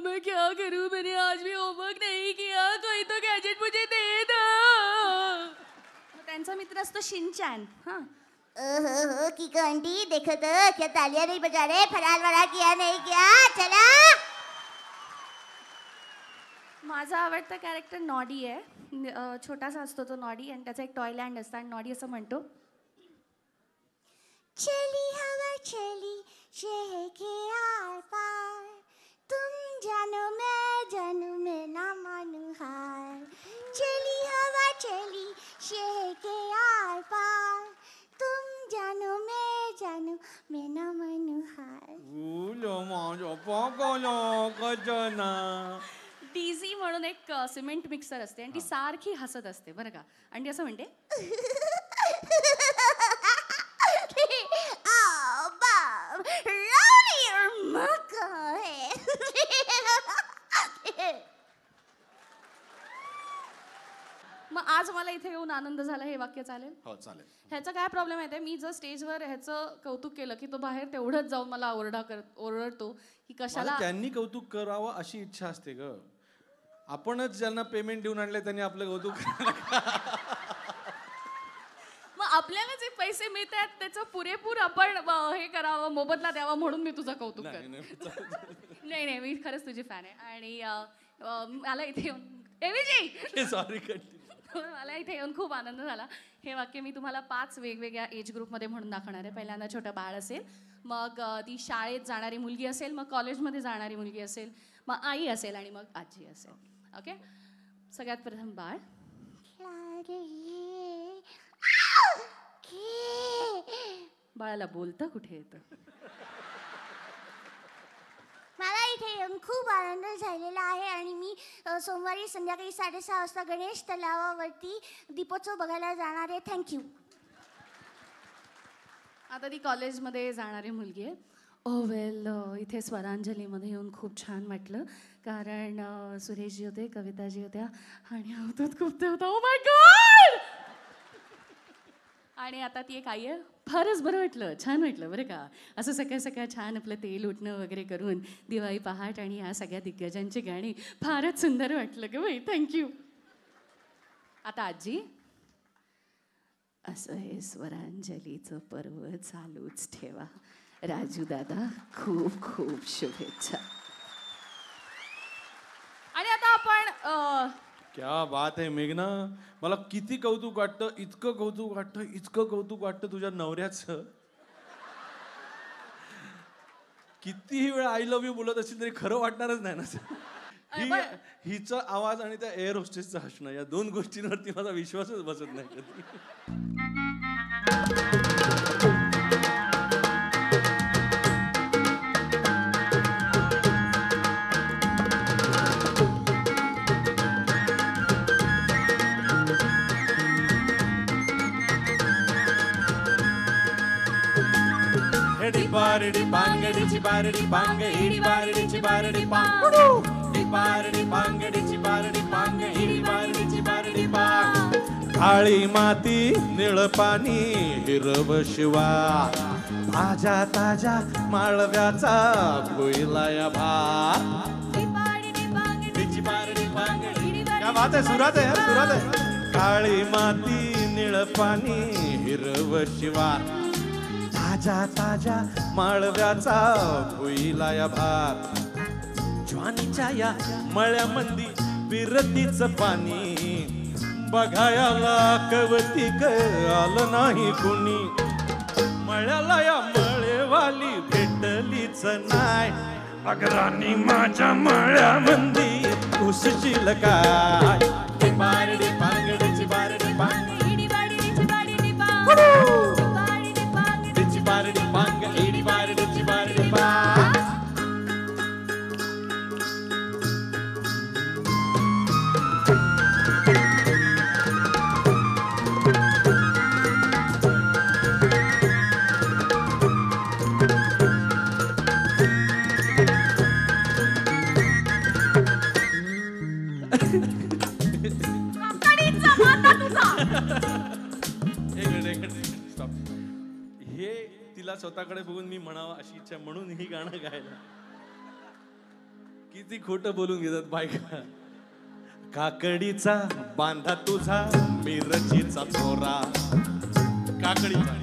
मैं क्या करूं मैंने आज भी होमवर्क नहीं किया कोई तो गैजेट मुझे दे दो त्यांचा मित्र असतो शिनचैन हाँ ओहो की आंटी देखो तो क्या तालियां नहीं बजा रहे फरार वरार किया नहीं किया चला माझा आवडता कॅरेक्टर नॉडी आहे छोटासा असतो तो नॉडी आणि त्याचा एक टॉयलँड असतं आणि नॉडी असं म्हणतो चली हवा चली शहर के आर पार तुम जानो मैं ना मानू हार चली हवा चली शहर के आर पार तुम जानो मैं ना मानू हार माझ्या पाकाला गजना. डीझी म्हणून एक सिमेंट मिक्सर असते आणि ती सारखी हसत असते बरं का आणि ती असं म्हणते मग आज मला इथे येऊन आनंद झाला हे वाक्य चालेल? हो चालेल. ह्याचा काय प्रॉब्लेम आहे मी जर स्टेजवर ह्याचं कौतुक केलं की तो बाहेर तेवढंच जाऊन मला ओरडतो की कशाला. मला त्यांनी कौतुक करावं अशी इच्छा असते ग. आपणच ज्यांना पेमेंट देऊन आणले त्यांनी आपलं कौतुक मग आपल्याला जे पैसे मिळतात त्याचं पुरेपूर आपण हे करावं मोबदला द्यावा म्हणून मी तुझं कौतुक करते. नाही मी खरंच तुझी फॅन आहे आणि मला इथे येऊन सॉरी मला इथे येऊन खूप आनंद झाला. हे वाक्य मी तुम्हाला 5 वेगवेगळ्या एज ग्रुपमध्ये म्हणून दाखवणार आहे. पहिल्यांदा छोटं बाळ असेल, मग ती शाळेत जाणारी मुलगी असेल, मग कॉलेजमध्ये जाणारी मुलगी असेल, मग आई असेल आणि मग आजी असेल. ओके, सगळ्यात प्रथम बाळ. बाळाला बोलता कुठे येतं? मला इथे येऊन खूप आनंद झालेला आहे आणि मी सोमवारी संध्याकाळी 6:30 वाजता गणेश तलावावरती दीपोत्सव बघायला जाणार आहे. थँक्यू. आता ती कॉलेजमध्ये जाणारी मुलगी आहे. वेल इथे स्वरांजलीमध्ये येऊन खूप छान वाटलं कारण सुरेशजी होते, कविताजी होत्या आणि अवधूत खूप होता. Oh my God. आणि आता ती एक आई आहे. फारच बरं वाटलं, छान वाटलं बरं का. असं सकाळ छान आपलं तेल उठणं वगैरे करून दिवाळी पहाट आणि ह्या सगळ्या दिग्गजांची गाणी फारच सुंदर वाटलं ग बाई. थँक्यू. आता आजी. असं हे स्वरांजलीचं पर्व चालूच ठेवा. राजू दादा खूप खूप शुभेच्छा. आणि आता आपण क्या बात आहे मेघना. मला किती कौतुक वाटतं, इतकं कौतुक वाटतं तुझ्या नवऱ्याचं. कितीही वेळ आय लव्ह यू बोलत असेल तरी खरं वाटणारच नाही ना. हिचा आवाज आणि त्या एअर होस्टेसचं हसणं या 2 गोष्टींवरती माझा विश्वासच बसत नाही कधी. Di banga di chibara di banga idi bara di chibara di banga di bara di banga di chibara di banga idi bara di chibara di banga. काळी माती निळ पाणी हिरव शिवा ताजा ताजा माळव्याचा फुलया भात. क्या बात आहे, सुरात आहे, सुरात आहे. काळी माती निळ पाणी हिरव शिवा ताजा ताजा माळव्याचा फुलया भात. ज्वानीच्या या मळ्यामंदी विरतीच पाणी बघायला कवतिक आलं नाही कुणी. मळ्याला या मळेवाली भेटलीच नाय. अगरानी माझ्या मळ्यामंदी घुसशील काय. बारडी पांगडीची बारडी पांगडी बारडी पांग इडी बारडीची बारडी पांग. हे तिला स्वतःकडे बघून मी म्हणावं अशी इच्छा म्हणून ही गाणं गायला. किती खोटं बोलून घेतात बायका. काकडीचा बांधा तुझा मिरचीचा चोरा. काकडीचा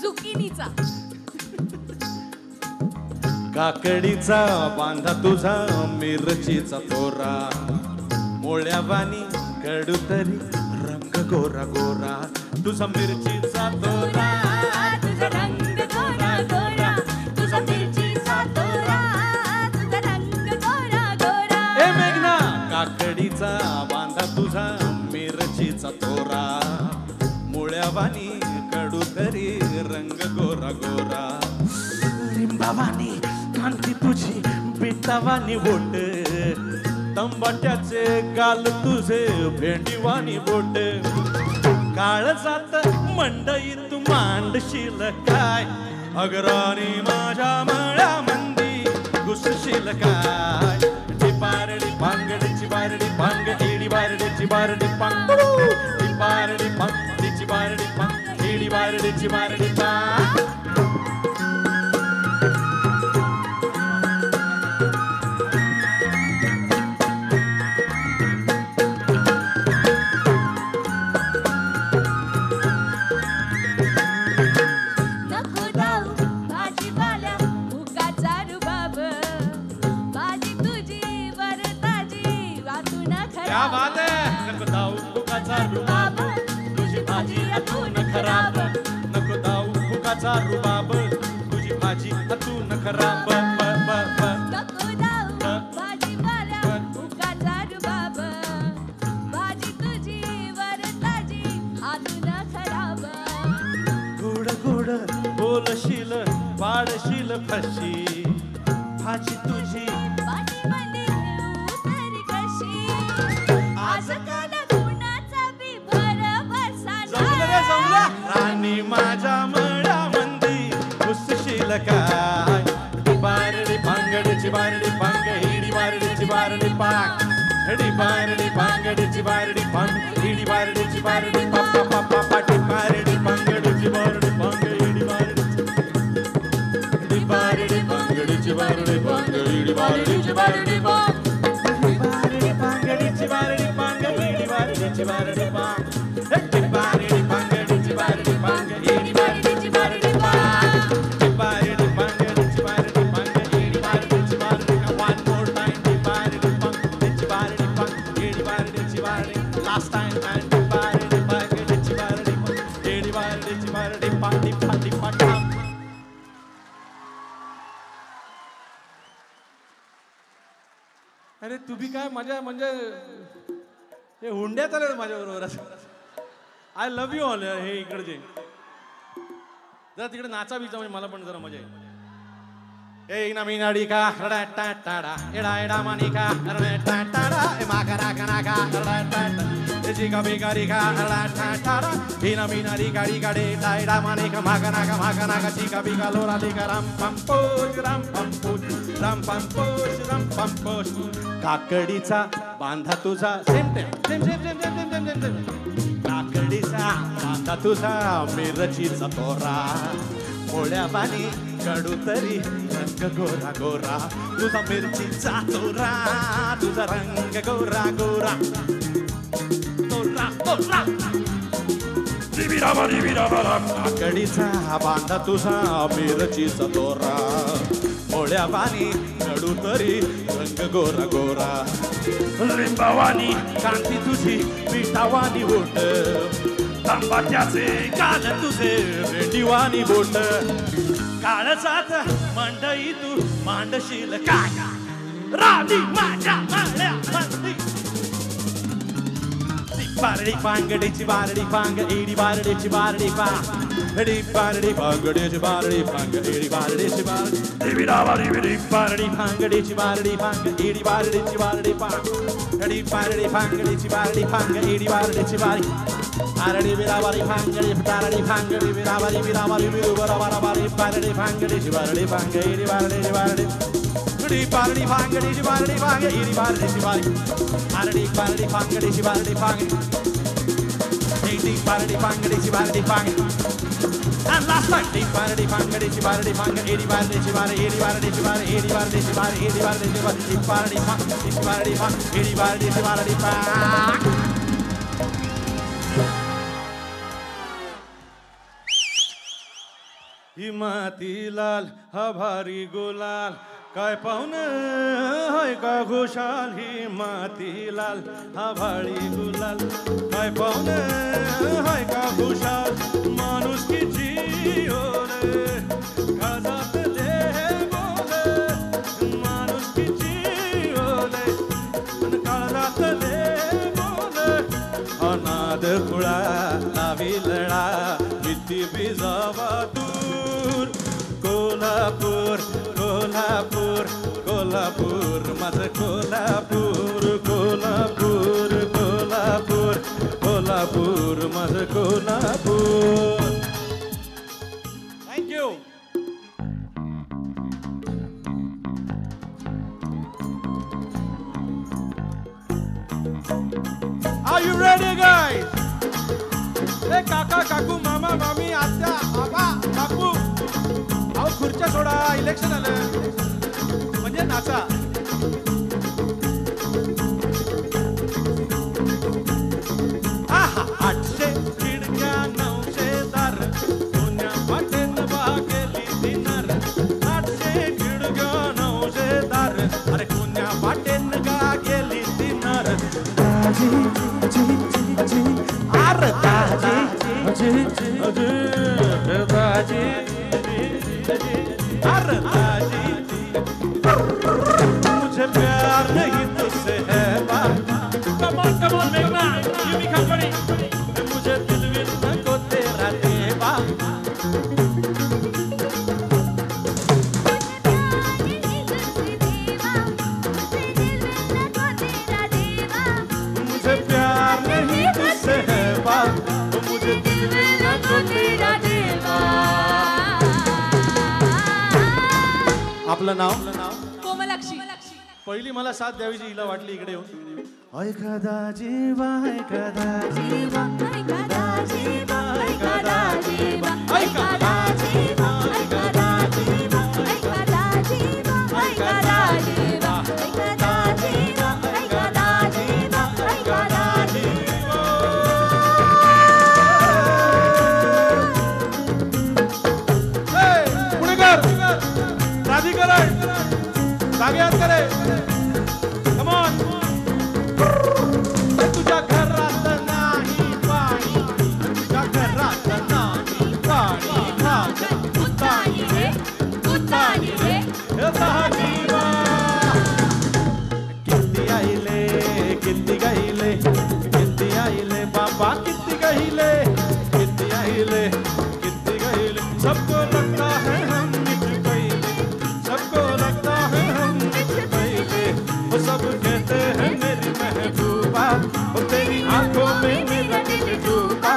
झुकिनीचा. काकडीचा बांधा तुझा मिरचीचा चोरा. मोळ्यावानी कडू तरी रंग गोरा गोरा. तुझा मिरचीचा तोरा तुझा रंग लिंबावानी कांती तुझी बिटावानी बोट तंबाट्याचे गाल तुझे भेंडीवानी बोट काळजात मंडईत मांडशील काय अगरानी माझ्या मळ्यामंदी घुसशील काय चिबारडी पांगडची बारडी पांग एडी बारडीची बारडी पांग चिबारडी पांग तिची बारडी पांग एडी बारडीची बारडी पांग क्या बात है नको दाऊ फुकाचा रुबाब तुझी भाजी अतून खराब नको दाऊ फुकाचा रुबाब तुझी भाजी अतून खराब नको दाऊ भाजीवाल्या फुकाचा रुबाब भाजी तुझी वरताजी आतून खराब गोड गोड बोलशील वाढशील फशी भाजी तुझी राणी माझ्या मळ्यामंदी घुसशील काय बारडी पांगडीची बारडी पांग हिडी बारडीची बारडी पांग हिडी बारडी पांगडीची बारडी पांग हिडी बारडीची बारडी पापा पापा पाटी बारडी पांगडीची बारडी पांग हिडी बारडी पांगडीची बारडी पांग हिडी बारडीची बारडी पांग बारडी पांगडीची बारडी पांग हिडी बारडीची बारडी पांग बारडी पांगडीची बारडी पांग हिडी बारडीची बारडी पांग बारडी पांगडीची बारडी पांग हिडी बारडीची बारडी one more time बारडी पांगडीची बारडी पांग हिडी बारडीची बारडी last time and बारडी पांगडीची बारडी पांग हिडी बारडीची बारडी पांडी पांडी पांडा अरे तुम्ही काय माझ्या म्हणजे हे हुंड्यात आले माझ्या बरोबर आय लव्ह यू ऑल हे इकडचे जरा तिकडे नाचा बिचा म्हणजे मला पण जरा मजा येईल ए ना मी नाडी का रडा टा टाडा एडा एडा मानी का रडा टा टाडा ए मा करा कना का रडा टा टा जी का बेकारी का रडा टा टाडा ए ना मी नाडी गाडी गाडे एडा एडा मानी का मा कना का जी का बिका लोरा ली का राम पम पोज राम पम पोज राम पम पोज राम पम पोज काकडीचा बांधा तुझा same same same same same same same same काकडीचा बांधा तुझा मिरचीचा तोरा पोळ्या पाणी कडू तरी रंग गोरा गोरा तुझा मिरचीचा तोरा तुझा रंग गोरा गोरा तोरा तोरा काकडीचा बांधा तुझा मिरचीचा तोरा पोळ्या पाणी कडू तरी रंग गोरा गोरा लिंबावानी कांती तुझी पिठावानी बोट तांबाट्याचे गाल तुझे भेंडीवानी बोट काळजात मंडई तू मांडशील काय राणी माझ्या मळ्यामंदी बारडी पांगडीची बारडी पांग एडी बारडीची बारडी पांग एडी बारडी पांगडीची बारडी पांग एडी बारडीची बारडी बारडी पांगडीची बारडी पांग एडी बारडीची बारडी पांग एडी बारडी पांगडीची बारडी पांग एडी बारडीची बारडी आरडी बिराबारी पांगडी फटारडी पांगडी बिराबारी बिराबारी बिराबारी बारडी पांगडीची बारडी पांग एडी बारडीची बारडी एडी बारडी पांगडीची बारडी पांग एडी बारडीची बारडी आरडी बारडी पांगडीची बारडी पांग एडी बारडी पांगडीची बारडी पांग and last time एडी बारडी पांगडीची बारडी पांग एडी बारडीची बारडी एडी बारडीची बारडी एडी बारडीची बारडी एडी बारडीची बारडी बारडी पांग एडी बारडीची बारडी पांग ही माती लाल हा भारी गुलाल काय पाहुण हाय का खुशाल ही माती लाल हा भारी गुलाल काय पाहुण हाय का खुशाल माणुसकीची ओले काळजात दे बोले माणुसकीची ओले काळजात दे बोले अनाद खुळा लावी लढा किती बिजावा दूर कोल्हापूर कोल्हापूर कोल्हापूर माझं कोल्हापूर कोल्हापूर कोल्हापूर कोल्हापूर माझं Kolhapur. Thank you. Are you ready, guys? ए काका काकू मामा मामी आत्या आबा काकू अहो खुर्च्या सोडा इलेक्शन आलं म्हणजे नाचा. आहा 800 खिडक्या 900 दार पुण्या वाटेन बागेली दिनार 800 खिडक्या 900 दार अरे पुण्या वाटेन गा गेली दिनार. दाजी जी जी जी अरे दाजी जी जी दाजी अरे दाजी मुझे प्यार नहीं तुझसे है बात. Come on, Meghna, you become funny. मुझे दिल में को तेरा देवा. मुझे प्यार नहीं तुझसे है बात मुझे दिल में न को तेरा देवा. आपलं नाव कोमलाक्षी. पहिली मला साथ द्यावी जी हिला वाटली इकडे येऊन. ऐकदा जीवा ऐकदा जीवा ऐकदा जीवा ऐकदा जीवा ऐकदा जीवा ऐकदा जीवा ऐकदा जीवा ऐकदा जीवा ऐकदा जीवा ऐकदा जीवा ऐकदा जीवा. पुणेकर प्राधिकरण जागे हात करे. Come on. तुझ्या घरात नाही पाणी तुझ्या घरात नाही पाणी भाग उतानी रे जीवा. किती आईले किती गाईले किती आईले बाबा किती गाईले किती आईले किती गाईले. सबको लगता है हम मिठ गईले सबको लगता है हम मिठ गईले. वो सब कहते हैं मेरी महबूबा वो तेरी आंखों में मेरा दिल डूबा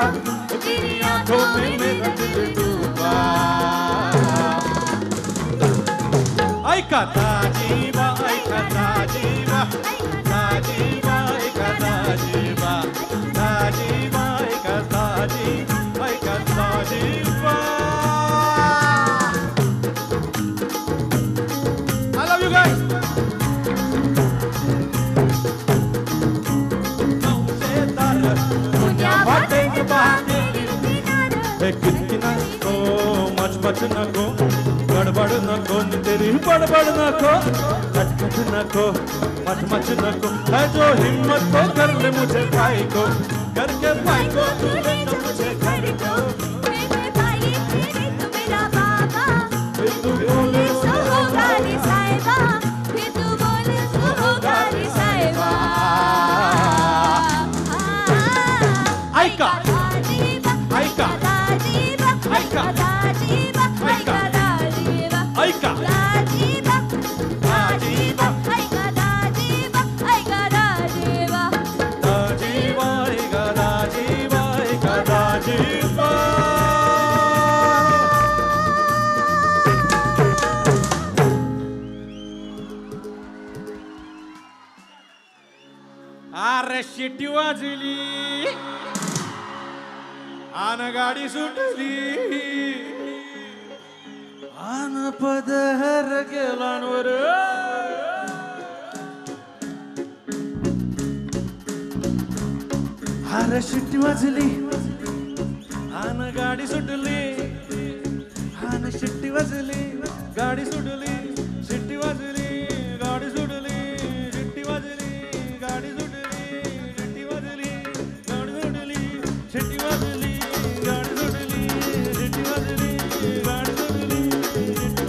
वो तेरी आंखों में मेरा दिल डूबा. ऐका दाजीबा ऐका दाजीबा दाजीबा ऐका दाजीबा दाजीबा ऐका दाजीबा ऐका Dajiba. I love you guys. नको मचमच नको गडबड नको तेरी बड़बड़ नको खटखट नको मचमच नको. है जो हिम्मत तो कर ले मुझे भाई को करके भाई को तू ले तो मुझे घर को. मेरे भाई तेरे तू मेरा बाबा फिर तू बोले सो होगा रे साहिबा फिर तू बोले सो होगा रे साहिबा. ऐका ऐका ऐका ऐका ऐका दाजीबा ऐका दाजीबा ऐका दाजीबा. अरे शिट्टी वाजली आन गाडी सुटली आन पदर गेलांवर. अरे शिट्टी वाजली आन गाडी सुटली आन शिट्टी वाजली गाडी सुटली शिट्टी वाजली गाडी सुटली शिट्टी वाजली गाडी सुटली शिट्टी वाजली गाडी सुटली शिट्टी वाजली गाडी सुटली शिट्टी वाजली गाडी सुटली शिट्टी वाजली.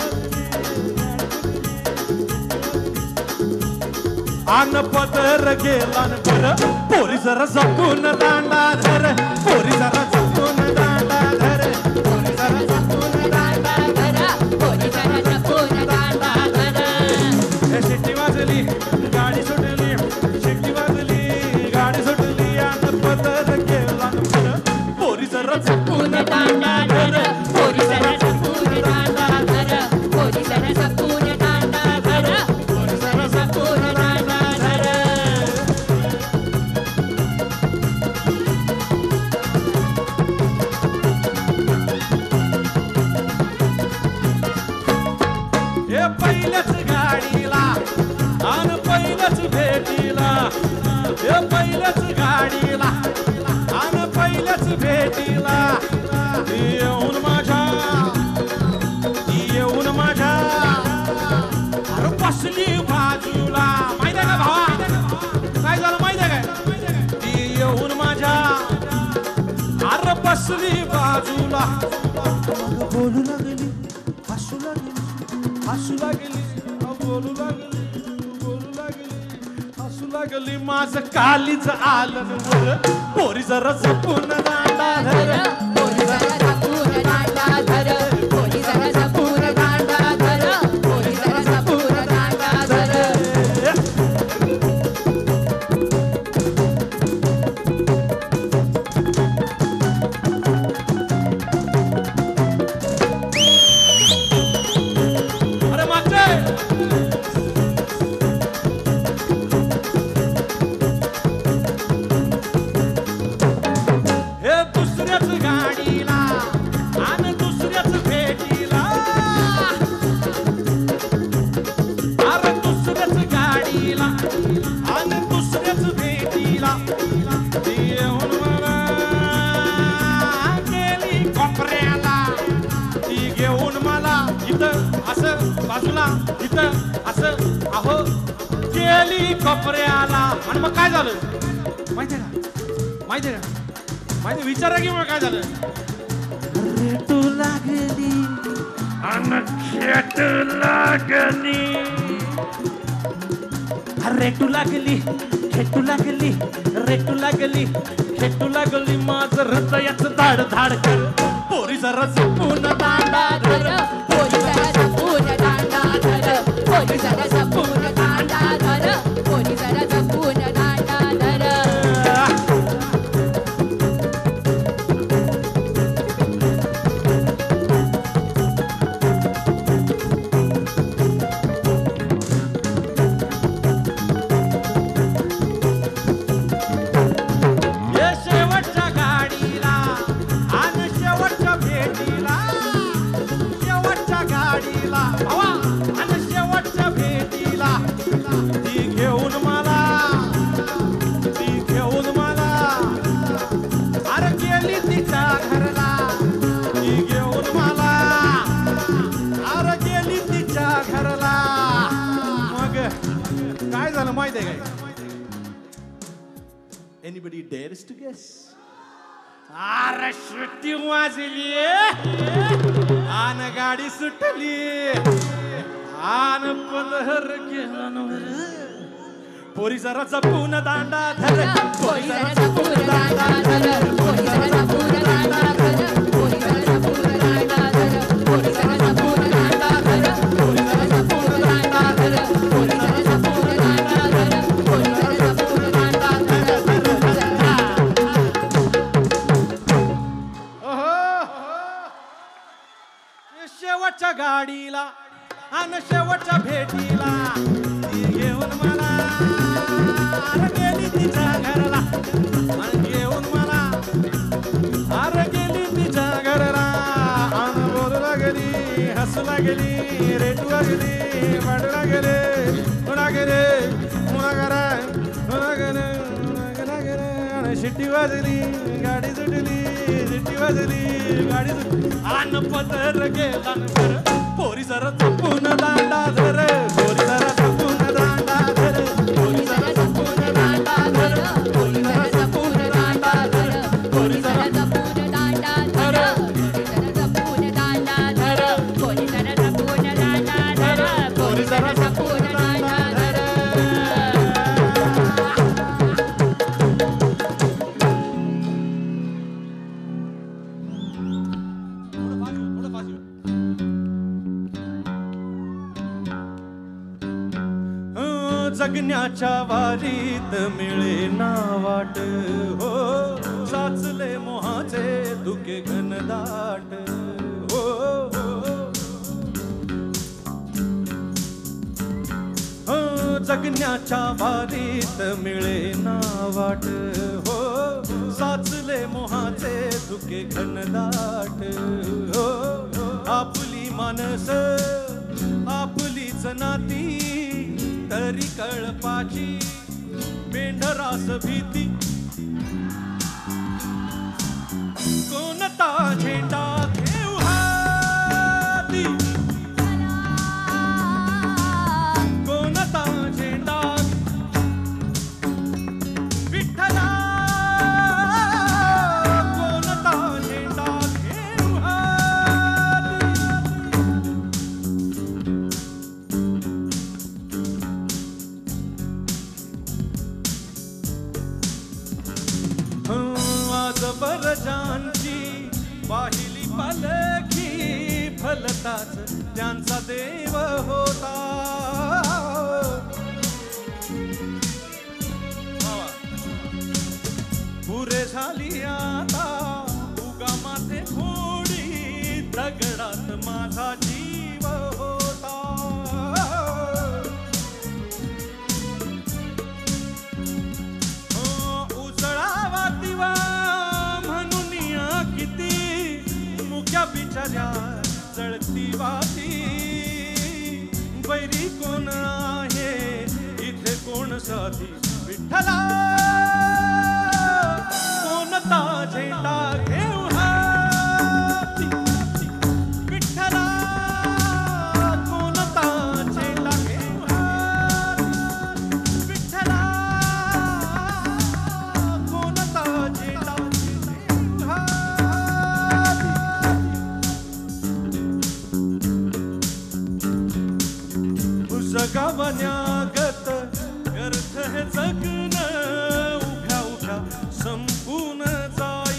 आन पदर गेलान बर पोरी जरा जपून दांडा धर पोरी जरा जपून दांडा धर पोरी जरा जपून दांडा धर पोरी जरा जपून दांडा धर पहिल्याच गाडीला आन पहिल्याच भेटीला हे पहिल्याच गाडीला आन पहिल्याच भेटीला येऊन माझ्या अरे बसली बाजूला माहिती आहे का भावा काय झालं माहिती आहे काय ती येऊन माझ्या अरे बसली बाजूला बोलू लागली हसू लागली बोलू लागली माझं कालीच आलं वर पोरी जरा जपून दांडा धर पोरी जरा जपून दांडा धर पोरी जरा जपून दांडा धर पोरी जरा जपून दांडा धर अरे मागचे हे दुसऱ्याच गाडीला आणि दुसऱ्याच भेटीला अरे दुसऱ्याच गाडीला आणि दुसऱ्याच भेटीला ती येऊन मला गेली कोपऱ्याला ती घेऊन मला इथं असं बाजूला इथं असं अहो गेली कोपऱ्याला आणि मग काय झालं माहितीये का माहिती विचारा की मग काय झालं रेटू लागली रेटू लागली खेटू लागली माझं हृदयाचं धाड धाड कर पोरी जरा जपून दांडा धर पोरी जरा जपून दांडा धर पोरी जरा जपून दांडा धर पोरी जरा जपून दांडा धर हे शेवटच्या गाडीला आणि शेवटच्या भेटीला शेवटच्या गाडीला हवा आणि शेवटच्या भेटीला ती घेऊन मला अरे गेली तिच्या घरला ती घेऊन मला अरे गेली तिच्या घरला मग काय झालं माहिती आहे काय Anybody dares to guess? अरे शिट्टी वाजली आन गाडी सुटली आन पदर गेला पोरी जरा जपून दांडा धर पोरी जरा जपून दांडा धर पोरी जरा जपून दांडा धर पोरी जरा जपून दांडा धर पोरी जरा जपून दांडा धर पोरी जरा जपून दांडा धर पोरी जरा जपून दांडा धर पोरी जरा जपून दांडा धर शेवटच्या गाडीला आणि शेवटच्या भेटीला ती घेऊन मला अरे गेली तिच्या घरला आणि घेऊन मला अरे गेली तिच्या घरला आणि बोलू लागली हसू लागली रेटू लागली वाढू लागले मुला गेले आणि शिट्टी वाजली गाडी सुटली गाडी सुटली आन पदर गेला पोरी जरा जपून दांडा धर पोरी जरा जपून दांडा धर पोरी जरा जपून दांडा धर पोरी जरा जपून दांडा धर पोरी जरा जपून दांडा धर पोरी जरा जपून दांडा धर पोरी जरा जपून दांडा धर पोरी जरा जपून दांडा धर जगण्याच्या वारीत मिळे ना वाट हो साचले मोहाचे धुके घनदाट हो जगण्याच्या वारीत मिळे ना वाट हो साचले मोहाचे धुके घनदाट हो आपली नाती तरी कळपाची मेंढरास भीती कोणता झेंडा घेऊ हाती कोणता झेंडा विठ्ठला कोणता झेंडा घेऊ हाती आज बरजांची पाहिली पालखी फलताच त्यांचा देव होता पुरे झाली आता उगा माथे फोडी दगडात माझा जीव होता उसळावा दिवा म्हणून या किती मुक्या बिचाऱ्या जळती वाती बैरी कोण आहे इथे कोण साथी विठ्ठला कोणता झेंडा घेऊ हाती विठ्ठला कोणता झेंडा घेऊ हाती विठ्ठला कोणता झेंडा घेऊ हाती जगावण्यागत व्यर्थ हे जगणं उभ्या उभ्या संपून जाई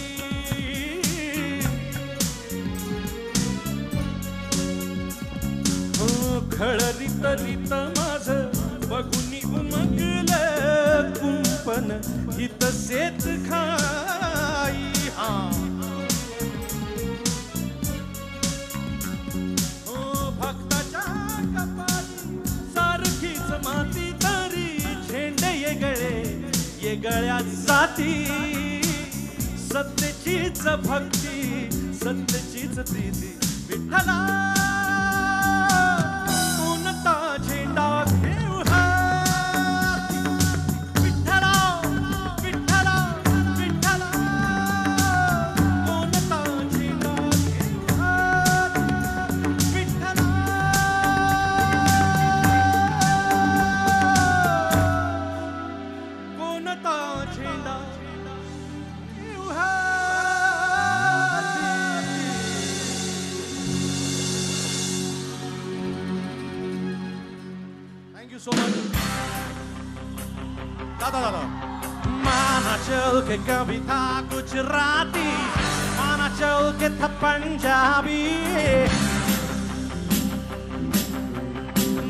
खळरीत रीत माझ बघुनी उमगलं कुंपन हित सेत खाई हा भक्ताच्या कपाळी सारखीच माती तरी झेंडे ये गळ्यात जाती सत्तेचीच भक्ती सत्तेचीच प्रीती विठ्ठला कोणता झेंडा घेऊ हाती विठ्ठला विठ्ठला विठ्ठला कोणता झेंडा घेऊ हाती विठ्ठला कोणता झेंडा घेऊ हाती थैंक यू सो मच दादा माना चल के कभी था गुजराती माना चल के था पंजाबी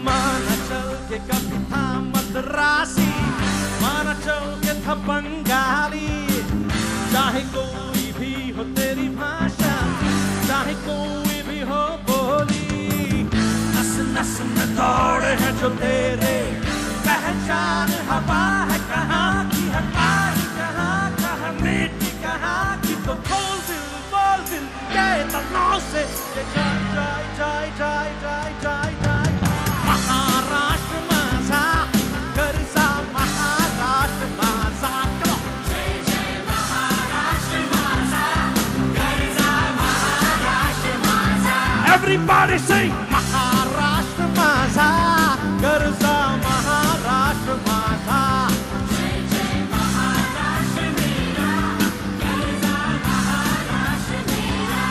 माना चल के कभी था मद्रासी माना चल के था बंगाली चाहे कोई भी हो तेरी भाषा चाहे कोई भी हो बोली नस नस में दौड़ है जो तेरे पहचान हवा है कहाँ की है पानी कहाँ का है मिट्टी कहाँ की तो बोल दिल कहे तनाव से ये जाए महाराष्ट्र माझा गरजा महाराष्ट्र माझा जय जय महाराष्ट्र माझा गरजा महाराष्ट्र माझा everybody sing महाराष्ट्र माझा गरजा महाराष्ट्र माझा जय जय महाराष्ट्र मेरा गरजा महाराष्ट्र मेरा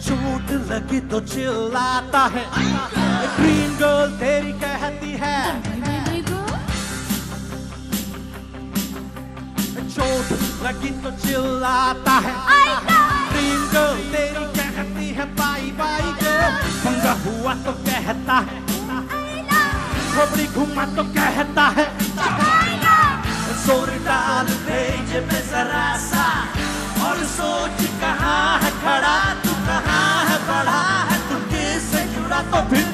चोट लगी तो चिल्लाता है ग्रीन गर्ल तेरी कहती है चोट लगी तो चिल्लाता है ग्रीन गर्ल तेरी कहती है बाई बाई गर्ल पंगा हुआ तो कहता है खोपड़ी घुमा तो कहता है जोर डाल दे में जरा सा और सोच कहाँ है खड़ा जुड़ा तो फिर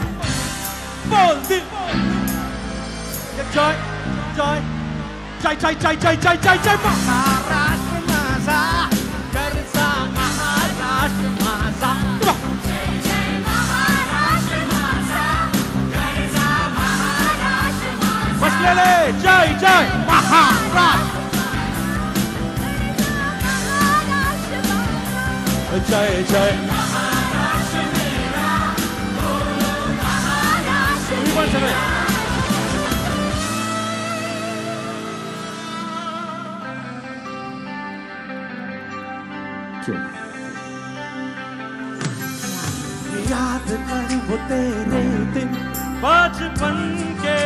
बोल दिल जय जय जय जय जय जय जय जय जय महाराष्ट्र माझा गरजा महाराष्ट्र माझा बसलेले जय जय महाराष्ट्र जय जय तुम्ही पण सगळे याद कर वो तेरे दिन बचपन के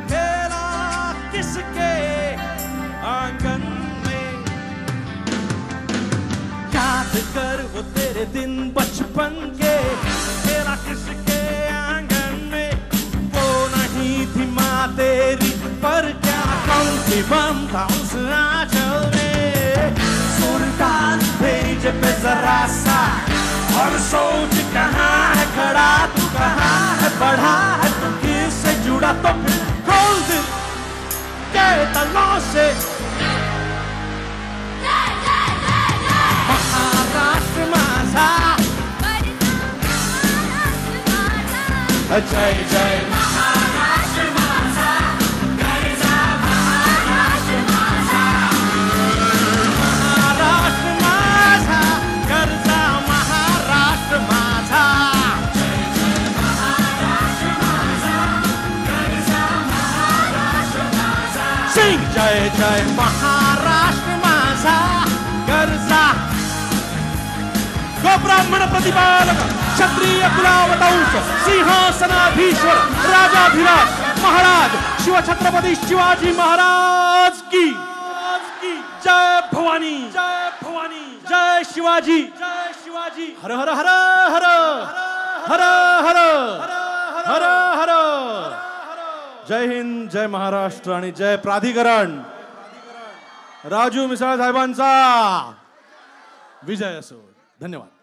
खेला किसके आंगन में याद कर वो तेरे दिन बचपन के खेला किसके आंगन में वो नहीं थी माँ तेरी पर क्या कौन सी बम था उस आंचल में सुल्तान भेज पे जरा सा और सोच कहाँ है खड़ा तू कहाँ है बढ़ा है तू किससे जुड़ा तो फिर खोल दिल के तलों से महाराष्ट्र माझा जय जय महाराष्ट्र माझा गरजा महाराष्ट्र माझा महाराष्ट्र माझा गरजा महाराष्ट्र माझा जय जय महाराष्ट्र माझा गरजा महाराष्ट्र माझा सिंग जय जय महाराष्ट्र माझा गरजा गोब्राह्मण प्रतिपालक क्षत्रिय कुलावतंस सिंहासनाधीश्वर राजाधिराज महाराज शिवछत्रपती शिवाजी महाराज की जय भवानी जय शिवाजी हर हर हर हर हर हर हर हर जय हिंद जय महाराष्ट्र आणि जय प्राधिकरण राजू मिसाळ साहेबांचा विजय असो धन्यवाद.